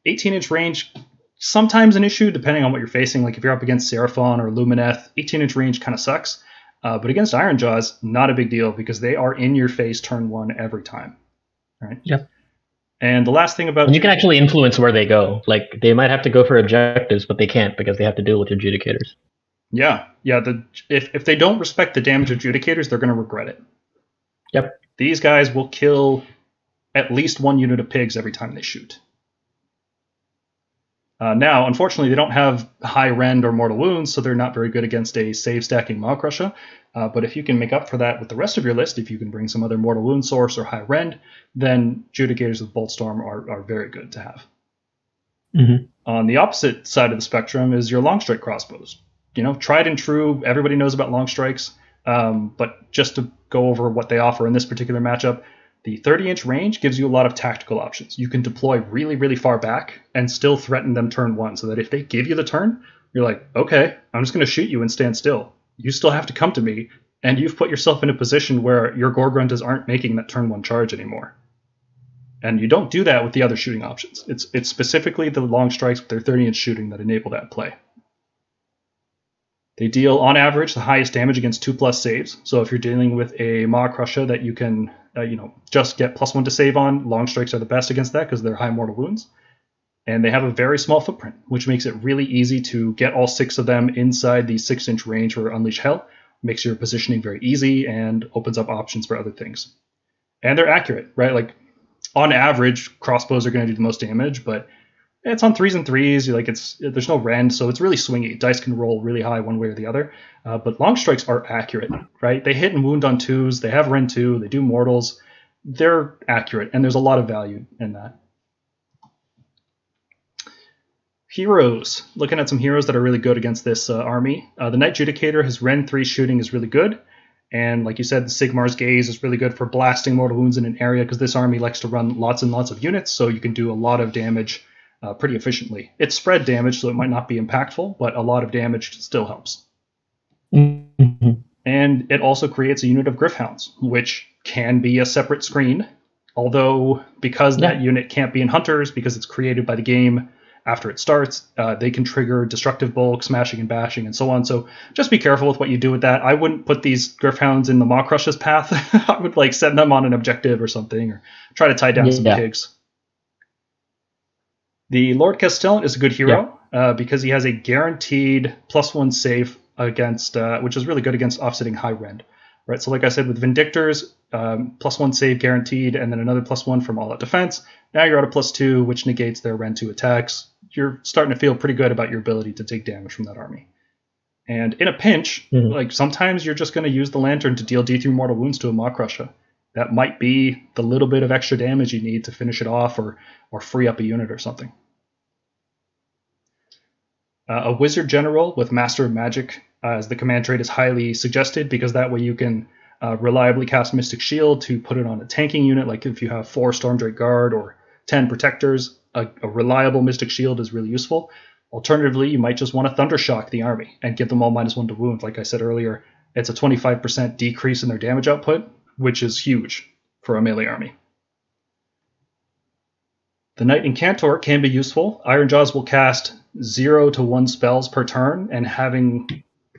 18-inch range, sometimes an issue depending on what you're facing. Like if you're up against Seraphon or Lumineth, 18-inch range kind of sucks. But against Ironjawz, not a big deal because they are in your face turn 1 every time. Right? Yep. And the last thing about... And you can actually influence where they go. Like, they might have to go for objectives, but they can't because they have to deal with Adjudicators. Yeah. If they don't respect the damage of Adjudicators, they're going to regret it. Yep. These guys will kill at least 1 unit of pigs every time they shoot. Now, unfortunately, they don't have high rend or mortal wounds, so they're not very good against a save stacking Mawkrusha. But if you can make up for that with the rest of your list, if you can bring some other mortal wound source or high rend, then Judicators with Boltstorm are very good to have. On the opposite side of the spectrum is your long strike crossbows. Tried and true. Everybody knows about long strikes. But just to go over what they offer in this particular matchup, the 30-inch range gives you a lot of tactical options. You can deploy really, really far back and still threaten them turn 1, so that if they give you the turn, you're like, okay, I'm just going to shoot you and stand still. You still have to come to me, and you've put yourself in a position where your Gore-Gruntaz aren't making that turn 1 charge anymore. And you don't do that with the other shooting options. It's specifically the long strikes with their 30-inch shooting that enable that play. They deal, on average, the highest damage against 2+ saves. So if you're dealing with a Mawkrusha that you can, just get +1 to save on, long strikes are the best against that because they're high mortal wounds. And they have a very small footprint, which makes it really easy to get all 6 of them inside the 6-inch range for Unleash Hell. Makes your positioning very easy and opens up options for other things. And they're accurate, right? Like, on average, crossbows are going to do the most damage, but it's on 3s and 3s. There's no rend, so it's really swingy. Dice can roll really high one way or the other. But long strikes are accurate, right? They hit and wound on 2s. They have rend 2. They do mortals. They're accurate, and there's a lot of value in that. Heroes. Looking at some heroes that are really good against this army. The Knight Judicator, his rend 3 shooting is really good. And like you said, the Sigmar's Gaze is really good for blasting mortal wounds in an area because this army likes to run lots and lots of units, so you can do a lot of damage pretty efficiently. It's spread damage, so it might not be impactful, but a lot of damage still helps. And it also creates a unit of Gryph-hounds, which can be a separate screen, although because that unit can't be in Hunters, because it's created by the game after it starts, they can trigger Destructive Bulk, Smashing and Bashing, and so on. So just be careful with what you do with that. I wouldn't put these Gryph-hounds in the Mawkrusha's path. I would send them on an objective or something, or try to tie down some pigs. The Lord Castellan is a good hero because he has a guaranteed +1 save against, which is really good against offsetting high rend. Right, so like I said, with Vindictors, +1 save guaranteed, and then another +1 from all out defense. Now you're at a +2, which negates their rend 2 attacks. You're starting to feel pretty good about your ability to take damage from that army. And in a pinch, sometimes you're just going to use the Lantern to deal D3 mortal wounds to a Mawkrusha. That might be the little bit of extra damage you need to finish it off or free up a unit or something. A Wizard General with Master of Magic as the command trait is highly suggested because that way you can reliably cast Mystic Shield to put it on a tanking unit. Like if you have 4 Stormdrake Guard or 10 Protectors, a reliable Mystic Shield is really useful. Alternatively, you might just want to Thundershock the army and give them all -1 to wound. Like I said earlier, it's a 25% decrease in their damage output, which is huge for a melee army. The Knight Incantor can be useful. Ironjawz will cast 0 to 1 spells per turn, and having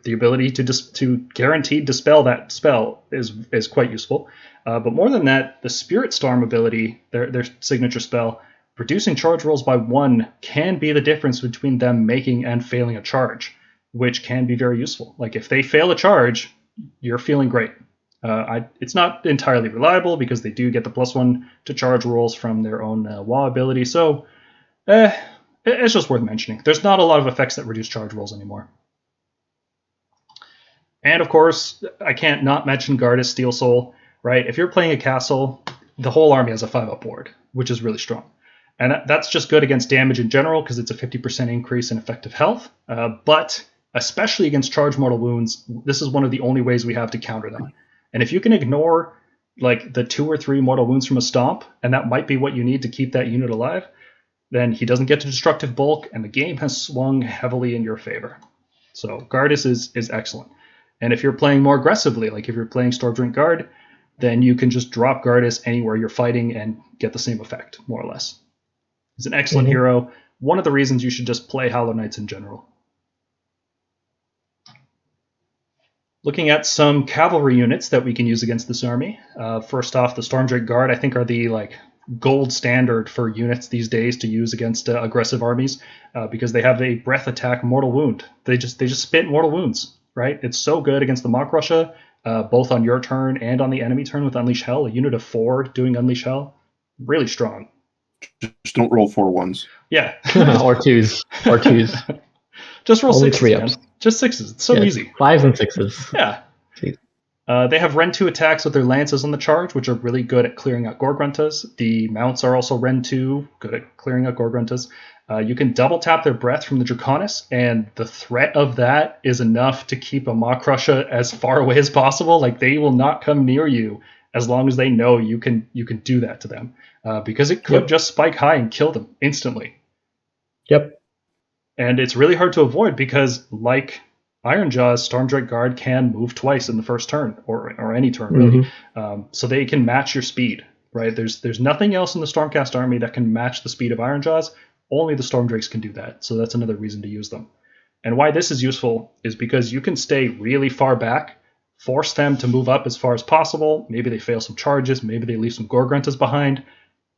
the ability to guaranteed dispel that spell is quite useful. But more than that, the Spirit Storm ability, their signature spell, reducing charge rolls by 1 can be the difference between them making and failing a charge, which can be very useful. Like if they fail a charge, you're feeling great. It's not entirely reliable because they do get the +1 to charge rolls from their own WoW ability, so it's just worth mentioning. There's not a lot of effects that reduce charge rolls anymore. And of course, I can't not mention Gardas Steel Soul, right? If you're playing a castle, the whole army has a 5-up ward, which is really strong. And that's just good against damage in general because it's a 50% increase in effective health. But especially against charge mortal wounds, this is one of the only ways we have to counter them. And if you can ignore like the 2 or 3 mortal wounds from a stomp, and that might be what you need to keep that unit alive, then he doesn't get to destructive bulk, and the game has swung heavily in your favor. So Gardas is excellent. And if you're playing more aggressively, like if you're playing Stormdrink Guard, then you can just drop Gardas anywhere you're fighting and get the same effect, more or less. He's an excellent hero. One of the reasons you should just play Hollow Knights in general. Looking at some cavalry units that we can use against this army. First off, the Stormdrake Guard, I think, are the gold standard for units these days to use against aggressive armies because they have a breath attack mortal wound. They just spit mortal wounds, right? It's so good against the Mawkrusha, both on your turn and on the enemy turn with Unleash Hell. A unit of 4 doing Unleash Hell, really strong. Just don't roll 4 ones. Yeah. or twos. Just roll Only 6s, 3-ups. man. Just 6s. It's so easy. 5s and 6s. Yeah. Jeez. They have Rend 2 attacks with their lances on the charge, which are really good at clearing out Gore-Gruntaz. The mounts are also Rend 2, good at clearing out Gore-Gruntaz. You can double tap their breath from the Draconis, and the threat of that is enough to keep a Mawkrusha as far away as possible. Like, they will not come near you as long as they know you can do that to them. Because it could just spike high and kill them instantly. Yep. And it's really hard to avoid because, like Ironjawz, Stormdrake Guard can move twice in the first turn, or any turn, really. So they can match your speed, right? There's nothing else in the Stormcast army that can match the speed of Ironjawz. Only the Stormdrakes can do that, so that's another reason to use them. And why this is useful is because you can stay really far back, force them to move up as far as possible. Maybe they fail some charges, maybe they leave some Gore-Gruntaz behind.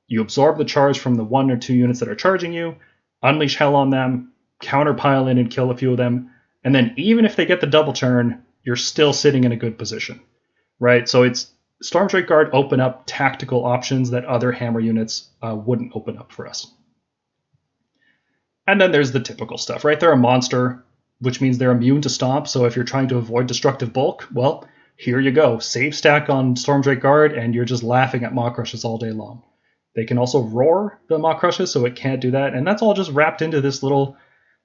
You absorb the charge from the 1 or 2 units that are charging you, unleash hell on them, counterpile in and kill a few of them, and then even if they get the double turn, you're still sitting in a good position, right? So it's Stormdrake Guard open up tactical options that other hammer units wouldn't open up for us. And then there's the typical stuff, right? They're a monster, which means they're immune to stomp, so if you're trying to avoid destructive bulk, well, here you go. Save stack on Stormdrake Guard, and you're just laughing at Mawkrushas all day long. They can also roar the Mawkrusha, so it can't do that, and that's all just wrapped into this little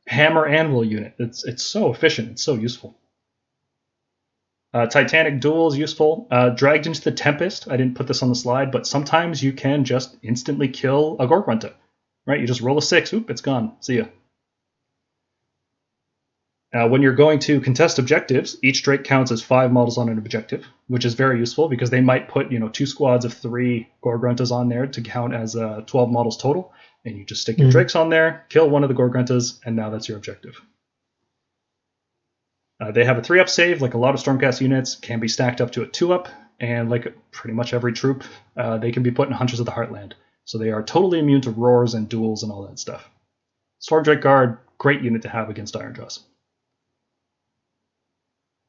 hammer anvil unit. It's so efficient, it's so useful. Titanic Duel is useful. Dragged into the Tempest, I didn't put this on the slide, but sometimes you can just instantly kill a Gore-Gruntaz, right? You just roll a 6, oop, it's gone, see ya. When you're going to contest objectives, each Drake counts as 5 models on an objective, which is very useful because they might put 2 squads of 3 Gore-Gruntaz on there to count as 12 models total, and you just stick your Drakes on there, kill one of the Gore-Gruntaz, and now that's your objective. They have a 3-up save, like a lot of Stormcast units, can be stacked up to a 2-up, and like pretty much every troop, they can be put in Hunters of the Heartland. So they are totally immune to roars and duels and all that stuff. Stormdrake Guard, great unit to have against Ironjawz.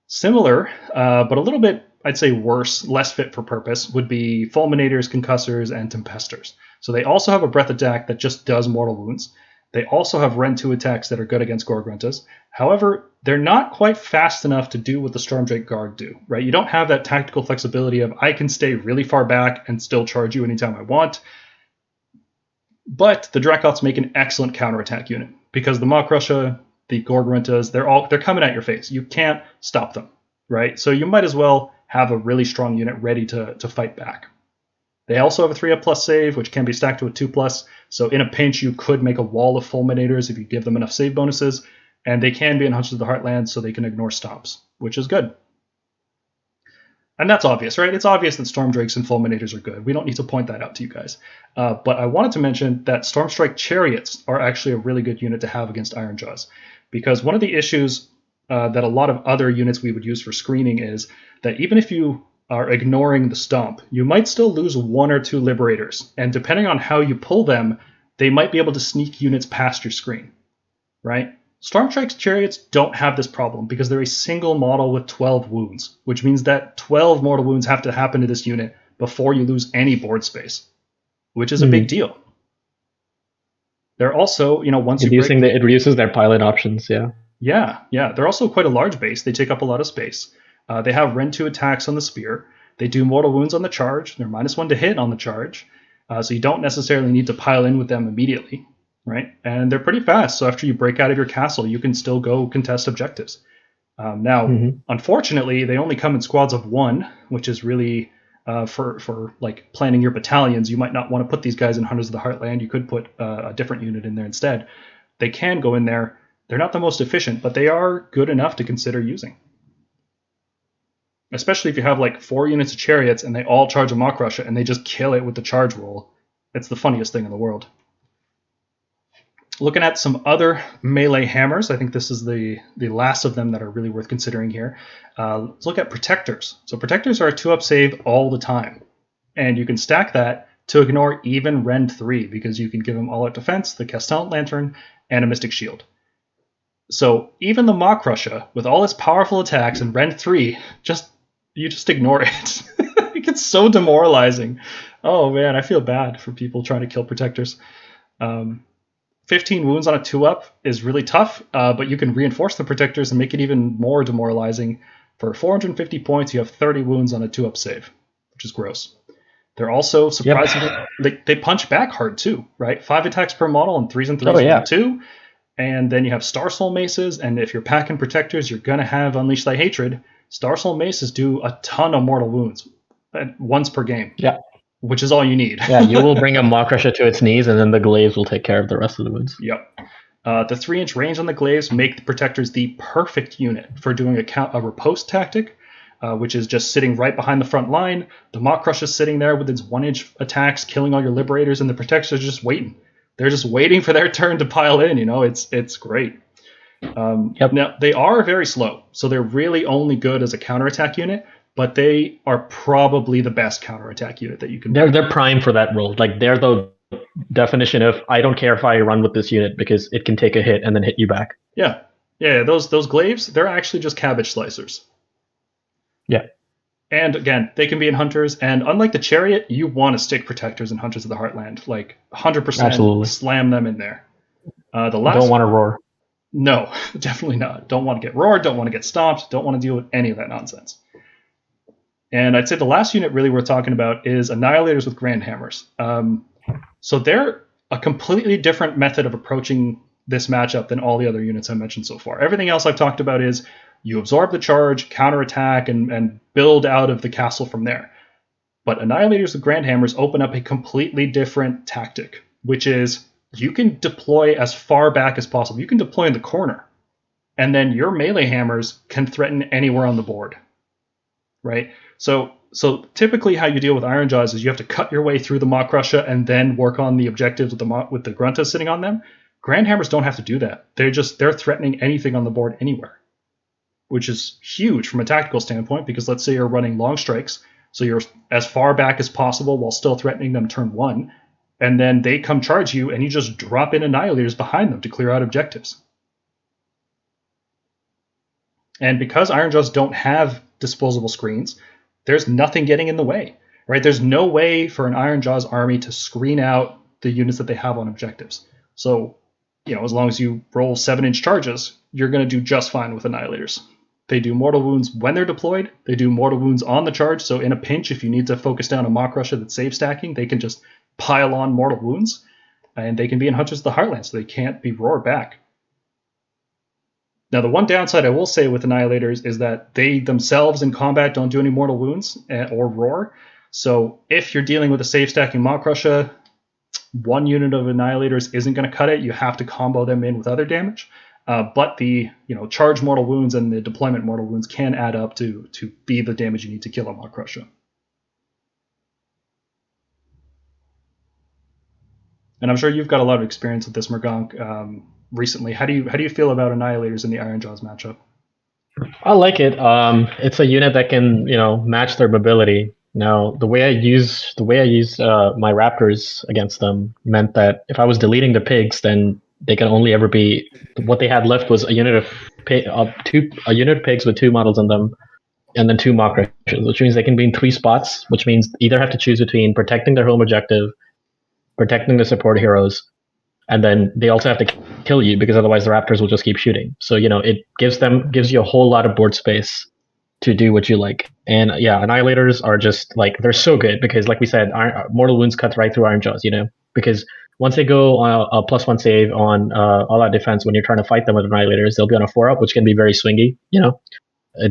Similar, but a little bit, I'd say worse, less fit for purpose, would be Fulminators, Concussors, and Tempestors. So they also have a breath attack that just does mortal wounds. They also have Rend 2 attacks that are good against Gore-Gruntaz. However, they're not quite fast enough to do what the Stormdrake Guard do, right? You don't have that tactical flexibility of, I can stay really far back and still charge you anytime I want. But the Dracoths make an excellent counterattack unit, because the Mawkrusha, the Gore-Gruntaz, they're coming at your face. You can't stop them, right? So you might as well have a really strong unit ready to fight back. They also have a 3-up plus save, which can be stacked to a 2+. So in a pinch, you could make a wall of Fulminators if you give them enough save bonuses. And they can be in Hunters of the Heartland, so they can ignore stomps, which is good. And that's obvious, right? It's obvious that Storm Drakes and Fulminators are good. We don't need to point that out to you guys. But I wanted to mention that Stormstrike Chariots are actually a really good unit to have against Ironjawz. Because one of the issues that a lot of other units we would use for screening is that even if you are ignoring the stomp, you might still lose 1 or 2 Liberators. And depending on how you pull them, they might be able to sneak units past your screen, right? Stormstrike's Chariots don't have this problem because they're a single model with 12 wounds, which means that 12 mortal wounds have to happen to this unit before you lose any board space, which is a big deal. They're also, once you break... it reduces their pilot options, yeah. Yeah. They're also quite a large base. They take up a lot of space. They have Rend 2 attacks on the spear. They do mortal wounds on the charge. They're -1 to hit on the charge. So you don't necessarily need to pile in with them immediately. Right, and they're pretty fast. So after you break out of your castle, you can still go contest objectives. Unfortunately, they only come in squads of 1, which is really for like planning your battalions. You might not want to put these guys in Hunters of the Heartland. You could put a different unit in there instead. They can go in there. They're not the most efficient, but they are good enough to consider using. Especially if you have like 4 units of chariots and they all charge a Mawkrusha and they just kill it with the charge roll. It's the funniest thing in the world. Looking at some other melee hammers, I think this is the last of them that are really worth considering here. Let's look at Protectors. So Protectors are a 2-up save all the time. And you can stack that to ignore even Rend 3, because you can give them all-out defense, the Castellan Lantern, and a Mystic Shield. So even the Mawkrusha, with all its powerful attacks and Rend 3, you just ignore it. It gets so demoralizing. Oh man, I feel bad for people trying to kill Protectors. 15 wounds on a 2-up is really tough, but you can reinforce the Protectors and make it even more demoralizing. For 450 points, you have 30 wounds on a 2-up save, which is gross. They're also surprisingly... They punch back hard too, right? 5 attacks per model and 3s and 3s 2. And then you have Star Soul Maces, and if you're packing Protectors, you're going to have Unleash Thy Hatred. Star Soul Maces do a ton of mortal wounds, once per game. Yeah. Which is all you need. Yeah, you will bring a Mawkrusha to its knees, and then the glaives will take care of the rest of the wounds. Yep. The 3-inch range on the glaives make the Protectors the perfect unit for doing a riposte tactic, which is just sitting right behind the front line. The Mawkrusha is sitting there with its 1-inch attacks, killing all your Liberators, and the Protectors are just waiting. They're just waiting for their turn to pile in. It's great. Now, they are very slow, so they're really only good as a counterattack unit. But they are probably the best counterattack unit that you can... They're prime for that role. Like, they're the definition of, I don't care if I run with this unit because it can take a hit and then hit you back. Yeah. Those glaives, they're actually just cabbage slicers. Yeah. And again, they can be in Hunters. And unlike the Chariot, you want to stick Protectors in Hunters of the Heartland. Like, 100% Absolutely. Slam them in there. Don't want to roar. No, definitely not. Don't want to get roared. Don't want to get stomped. Don't want to deal with any of that nonsense. And I'd say the last unit really worth talking about is Annihilators with Grand Hammers. So they're a completely different method of approaching this matchup than all the other units I mentioned so far. Everything else I've talked about is you absorb the charge, counterattack, and build out of the castle from there. But Annihilators with Grand Hammers open up a completely different tactic, which is you can deploy as far back as possible. You can deploy in the corner, and then your melee hammers can threaten anywhere on the board, right? So typically how you deal with Ironjawz is you have to cut your way through the Mawkrusha and then work on the objectives with the Gruntaz sitting on them. Grand Hammers don't have to do that. They're threatening anything on the board anywhere, which is huge from a tactical standpoint, because let's say you're running long strikes, so you're as far back as possible while still threatening them turn 1, and then they come charge you and you just drop in Annihilators behind them to clear out objectives. And because Ironjawz don't have disposable screens, there's nothing getting in the way, right? There's no way for an Ironjawz army to screen out the units that they have on objectives. So, as long as you roll 7-inch charges, you're going to do just fine with Annihilators. They do mortal wounds when they're deployed. They do mortal wounds on the charge. So in a pinch, if you need to focus down a Mawkrusha that's save stacking, they can just pile on mortal wounds. And they can be in Hunters of the Heartland, so they can't be roared back. Now, the one downside I will say with Annihilators is that they themselves in combat don't do any mortal wounds or roar. So if you're dealing with a safe stacking Mawkrusha, one unit of Annihilators isn't going to cut it. You have to combo them in with other damage. But the charge mortal wounds and the deployment mortal wounds can add up to be the damage you need to kill a Mawkrusha. And I'm sure you've got a lot of experience with this, Mergonk, recently. How do you feel about Annihilators in the Ironjawz matchup? I like it. It's a unit that can match their mobility. Now, the way I used my Raptors against them meant that if I was deleting the pigs, then they can only ever be what they had left was a unit of pigs with 2 models in them, and then 2 Mawkrushes, which means they can be in 3 spots. Which means either have to choose between protecting their home objective, protecting the support heroes, and then they also have to kill you because otherwise the Raptors will just keep shooting. So it gives you a whole lot of board space to do what you like. And yeah, Annihilators are just like, they're so good because, like we said, Mortal Wounds cuts right through Ironjawz. Because once they go on a +1 save on all out defense when you're trying to fight them with Annihilators, they'll be on a 4-up, which can be very swingy.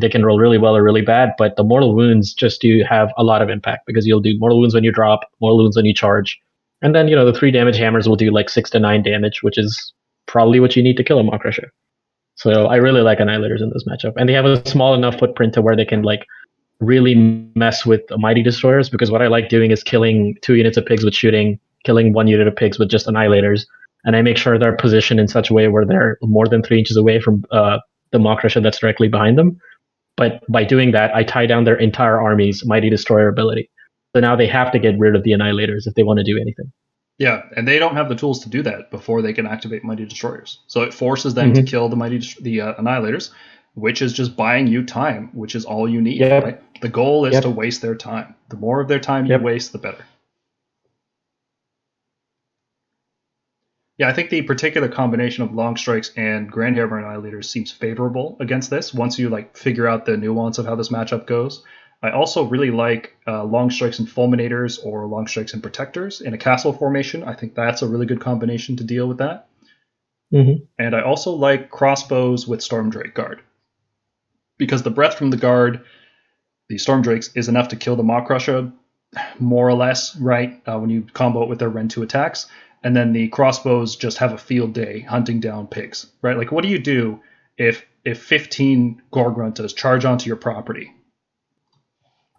They can roll really well or really bad, but the Mortal Wounds just do have a lot of impact because you'll do Mortal Wounds when you drop, Mortal Wounds when you charge. And then, the 3 damage hammers will do like 6 to 9 damage, which is probably what you need to kill a Mawkrusha. So I really like Annihilators in this matchup. And they have a small enough footprint to where they can like really mess with Mighty Destroyers, because what I like doing is killing 2 units of pigs with shooting, killing 1 unit of pigs with just Annihilators. And I make sure they're positioned in such a way where they're more than 3 inches away from the Mawkrusha that's directly behind them. But by doing that, I tie down their entire army's Mighty Destroyer ability. So now they have to get rid of the Annihilators if they want to do anything. Yeah, and they don't have the tools to do that before they can activate Mighty Destroyers. So it forces them to kill the Annihilators, which is just buying you time, which is all you need. Right? The goal is to waste their time. The more of their time you waste, the better. Yeah, I think the particular combination of Long Strikes and Grand Hammer Annihilators seems favorable against this once you figure out the nuance of how this matchup goes. I also really like Long Strikes and Fulminators or Long Strikes and Protectors in a castle formation. I think that's a really good combination to deal with that. Mm-hmm. And I also like Crossbows with Stormdrake Guard. Because the breath from the Guard, the Stormdrakes, is enough to kill the Mawkrusha, more or less, right? When you combo it with their Ren 2 attacks. And then the Crossbows just have a field day hunting down pigs, right? Like, what do you do if 15 Gore-Gruntaz charge onto your property?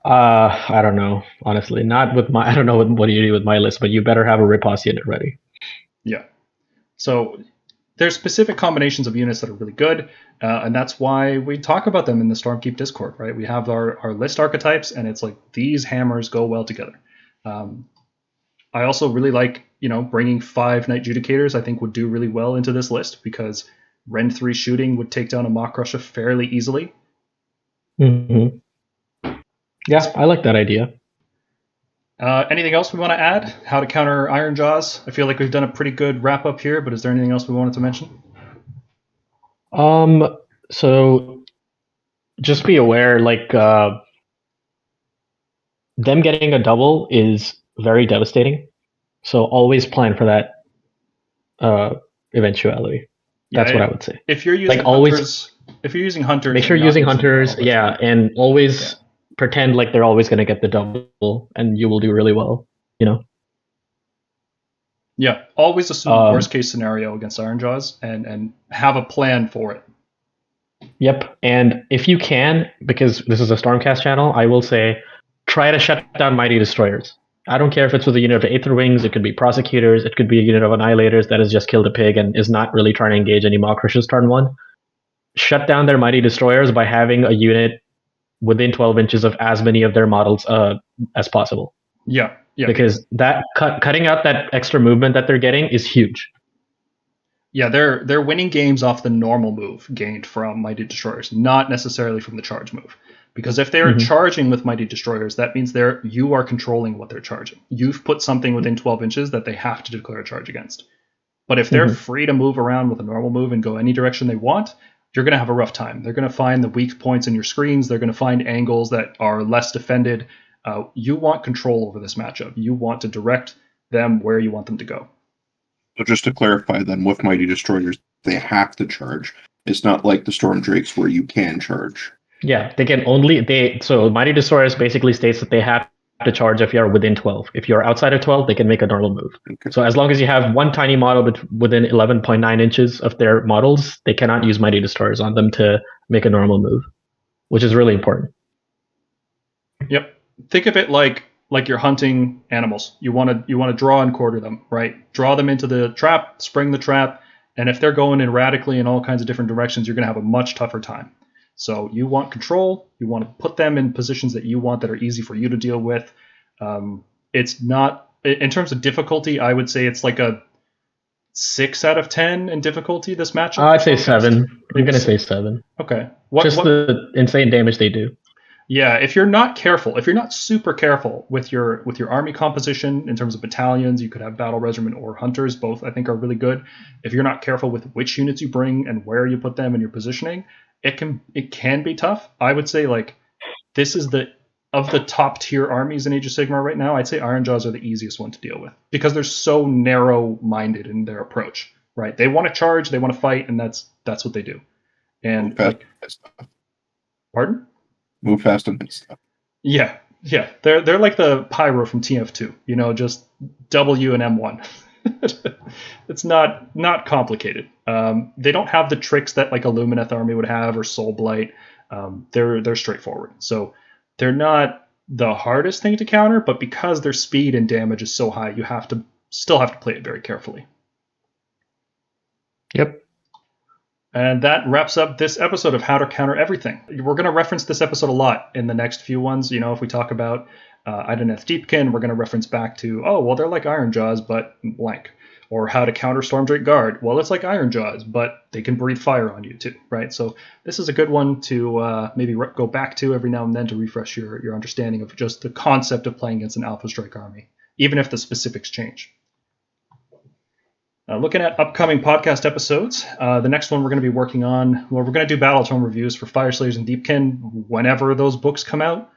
I don't know, honestly. Not with I don't know what you do with my list, but you better have a riposte unit ready. Yeah. So there's specific combinations of units that are really good, and that's why we talk about them in the Stormkeep Discord, right? We have our list archetypes, and it's like these hammers go well together. I also really like, bringing 5 Knight Judicators. I think would do really well into this list because Ren 3 shooting would take down a Mawkrusha fairly easily. Mm-hmm. Yeah, I like that idea. Anything else we want to add? How to counter Ironjawz? I feel like we've done a pretty good wrap up here, but is there anything else we wanted to mention? So just be aware, them getting a double is very devastating. So always plan for that eventuality. That's what I would say. If you're using hunters, make sure you're using hunters. Yeah, and always pretend like they're always going to get the double, and you will do really well. Yeah, always assume worst case scenario against Ironjawz and have a plan for it. Yep, and if you can, because this is a Stormcast channel, I will say try to shut down Mighty Destroyers. I don't care if it's with a unit of Aether Wings, it could be Prosecutors, it could be a unit of Annihilators that has just killed a pig and is not really trying to engage any Mawkrusha's turn 1. Shut down their Mighty Destroyers by having a unit within 12 inches of as many of their models as possible. Yeah. Because that cutting out that extra movement that they're getting is huge. Yeah, they're winning games off the normal move gained from Mighty Destroyers, not necessarily from the charge move. Because if they're charging with Mighty Destroyers, that means you are controlling what they're charging. You've put something within 12 inches that they have to declare a charge against. But if they're free to move around with a normal move and go any direction they want, you're going to have a rough time. They're going to find the weak points in your screens. They're going to find angles that are less defended. You want control over this matchup. You want to direct them where you want them to go. So just to clarify then, with Mighty Destroyers, they have to charge. It's not like the Storm Drakes where you can charge. Yeah, they can only so Mighty Destroyers basically states that they have to charge if you're within 12. If you're outside of 12, they can make a normal move. Okay. So as long as you have one tiny model within 11.9 inches of their models, they cannot use Mighty Destroyers on them to make a normal move, which is really important. Yep. Think of it like you're hunting animals. You want to draw and quarter them, right? Draw them into the trap, spring the trap, and if they're going erratically in all kinds of different directions, you're going to have a much tougher time. So you want control. You want to put them in positions that you want that are easy for you to deal with. It's not, in terms of difficulty, I would say it's like a 6 out of 10 in difficulty, this matchup. I'd say 7. I'm going to say 7. Okay. The insane damage they do. Yeah, if you're not super careful with your army composition in terms of battalions, you could have battle regiment or hunters. Both I think are really good. If you're not careful with which units you bring and where you put them in your positioning, it can be tough. I would say like this is of the top tier armies in Age of Sigmar right now. I'd say Ironjawz are the easiest one to deal with because they're so narrow minded in their approach. Right? They want to charge, they want to fight, and that's what they do. And pardon? Move fast and hit stuff. Yeah. They're like the Pyro from TF2. Just W and M1. It's not complicated. They don't have the tricks that like a Lumineth army would have or Soul Blight. They're straightforward. So they're not the hardest thing to counter, but because their speed and damage is so high, you still have to play it very carefully. Yep. And that wraps up this episode of How to Counter Everything. We're going to reference this episode a lot in the next few ones. If we talk about Idoneth Deepkin, we're going to reference back to, they're like Ironjawz, but blank. Or how to counter Stormdrake Guard. Well, it's like Ironjawz, but they can breathe fire on you too, right? So this is a good one to maybe go back to every now and then to refresh your understanding of just the concept of playing against an Alpha Strike army, even if the specifics change. Looking at upcoming podcast episodes, the next one we're going to be working on, we're going to do Battletome reviews for Fyreslayers and Deepkin whenever those books come out.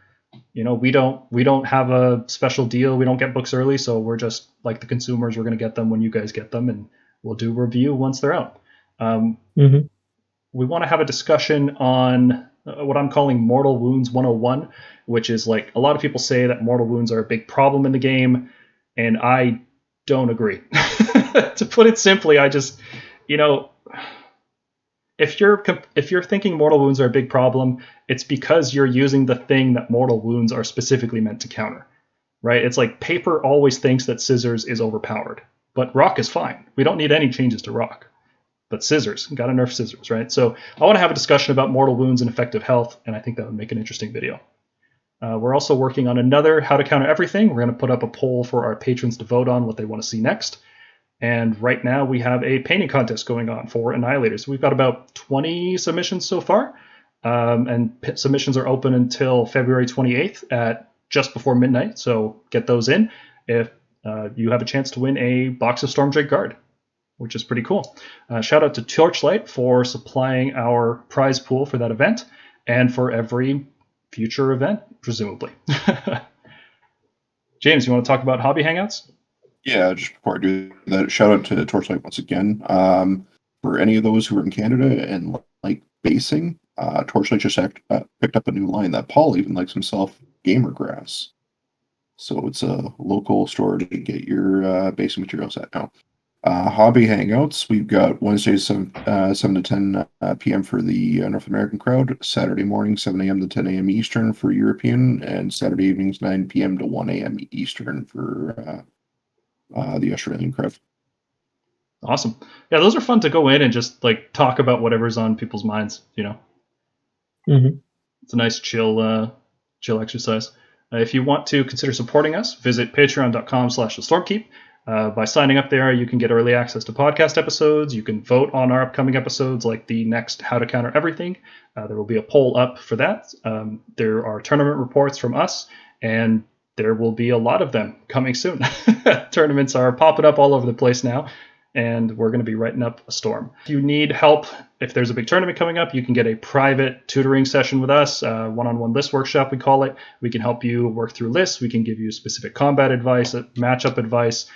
We don't have a special deal. We don't get books early, so we're just like the consumers. We're going to get them when you guys get them, and we'll do a review once they're out. We want to have a discussion on what I'm calling Mortal Wounds 101, which is like a lot of people say that mortal wounds are a big problem in the game, and I don't agree. To put it simply, I just, if you're thinking mortal wounds are a big problem, it's because you're using the thing that mortal wounds are specifically meant to counter, right? It's like paper always thinks that scissors is overpowered, but rock is fine. We don't need any changes to rock, but scissors, gotta nerf scissors, right? So I want to have a discussion about mortal wounds and effective health, and I think that would make an interesting video. We're also working on another How to Counter Everything. We're going to put up a poll for our patrons to vote on what they want to see next. And right now we have a painting contest going on for Annihilators. We've got about 20 submissions so far. And submissions are open until February 28th at just before midnight. So get those in if you have a chance to win a box of Stormdrake Guard, which is pretty cool. Shout out to Torchlight for supplying our prize pool for that event and for every future event, presumably. James, you want to talk about hobby hangouts? Yeah, just before I do that, shout out to Torchlight once again. For any of those who are in Canada and like basing, Torchlight just picked up a new line that Paul even likes himself, Gamer Grass. So it's a local store to get your basing materials at now. Hobby hangouts, we've got Wednesdays 7 to 10 p.m. for the North American crowd, Saturday morning 7 a.m. to 10 a.m. Eastern for European, and Saturday evenings 9 p.m. to 1 a.m. Eastern for the Australian crowd. Awesome. Yeah, those are fun to go in and just like talk about whatever's on people's minds, It's a nice chill exercise. If you want to consider supporting us, visit patreon.com/thestormkeep. By signing up there, you can get early access to podcast episodes. You can vote on our upcoming episodes, like the next How to Counter Everything. There will be a poll up for that. There are tournament reports from us, and there will be a lot of them coming soon. Tournaments are popping up all over the place now, and we're going to be writing up a storm. If you need help, if there's a big tournament coming up, you can get a private tutoring session with us, one-on-one list workshop, we call it. We can help you work through lists. We can give you specific combat advice, matchup advice.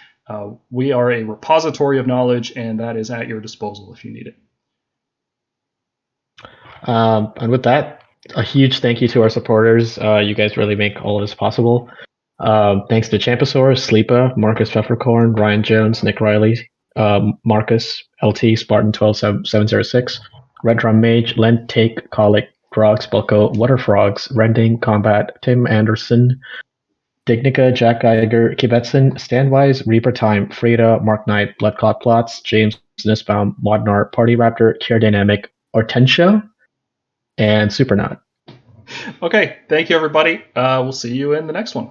We are a repository of knowledge, and that is at your disposal if you need it. And with that, a huge thank you to our supporters. You guys really make all of this possible. Thanks to Champiosaur, Sleepa, Marcus Pfeffercorn, Ryan Jones, Nick Riley, Marcus, LT, Spartan 12706, Red Drum Mage, Lent, Take, Colic, Grog, Spelko, Waterfrogs, Rending, Combat, Tim Anderson, Dignica, Jack Geiger, Kibetson, Standwise, Reaper Time, Freda, Mark Knight, Bloodclot Plots, James Nisbaum, Modnar, Party Raptor, Care Dynamic, Hortensia, and Supernaut. Okay, thank you, everybody. We'll see you in the next one.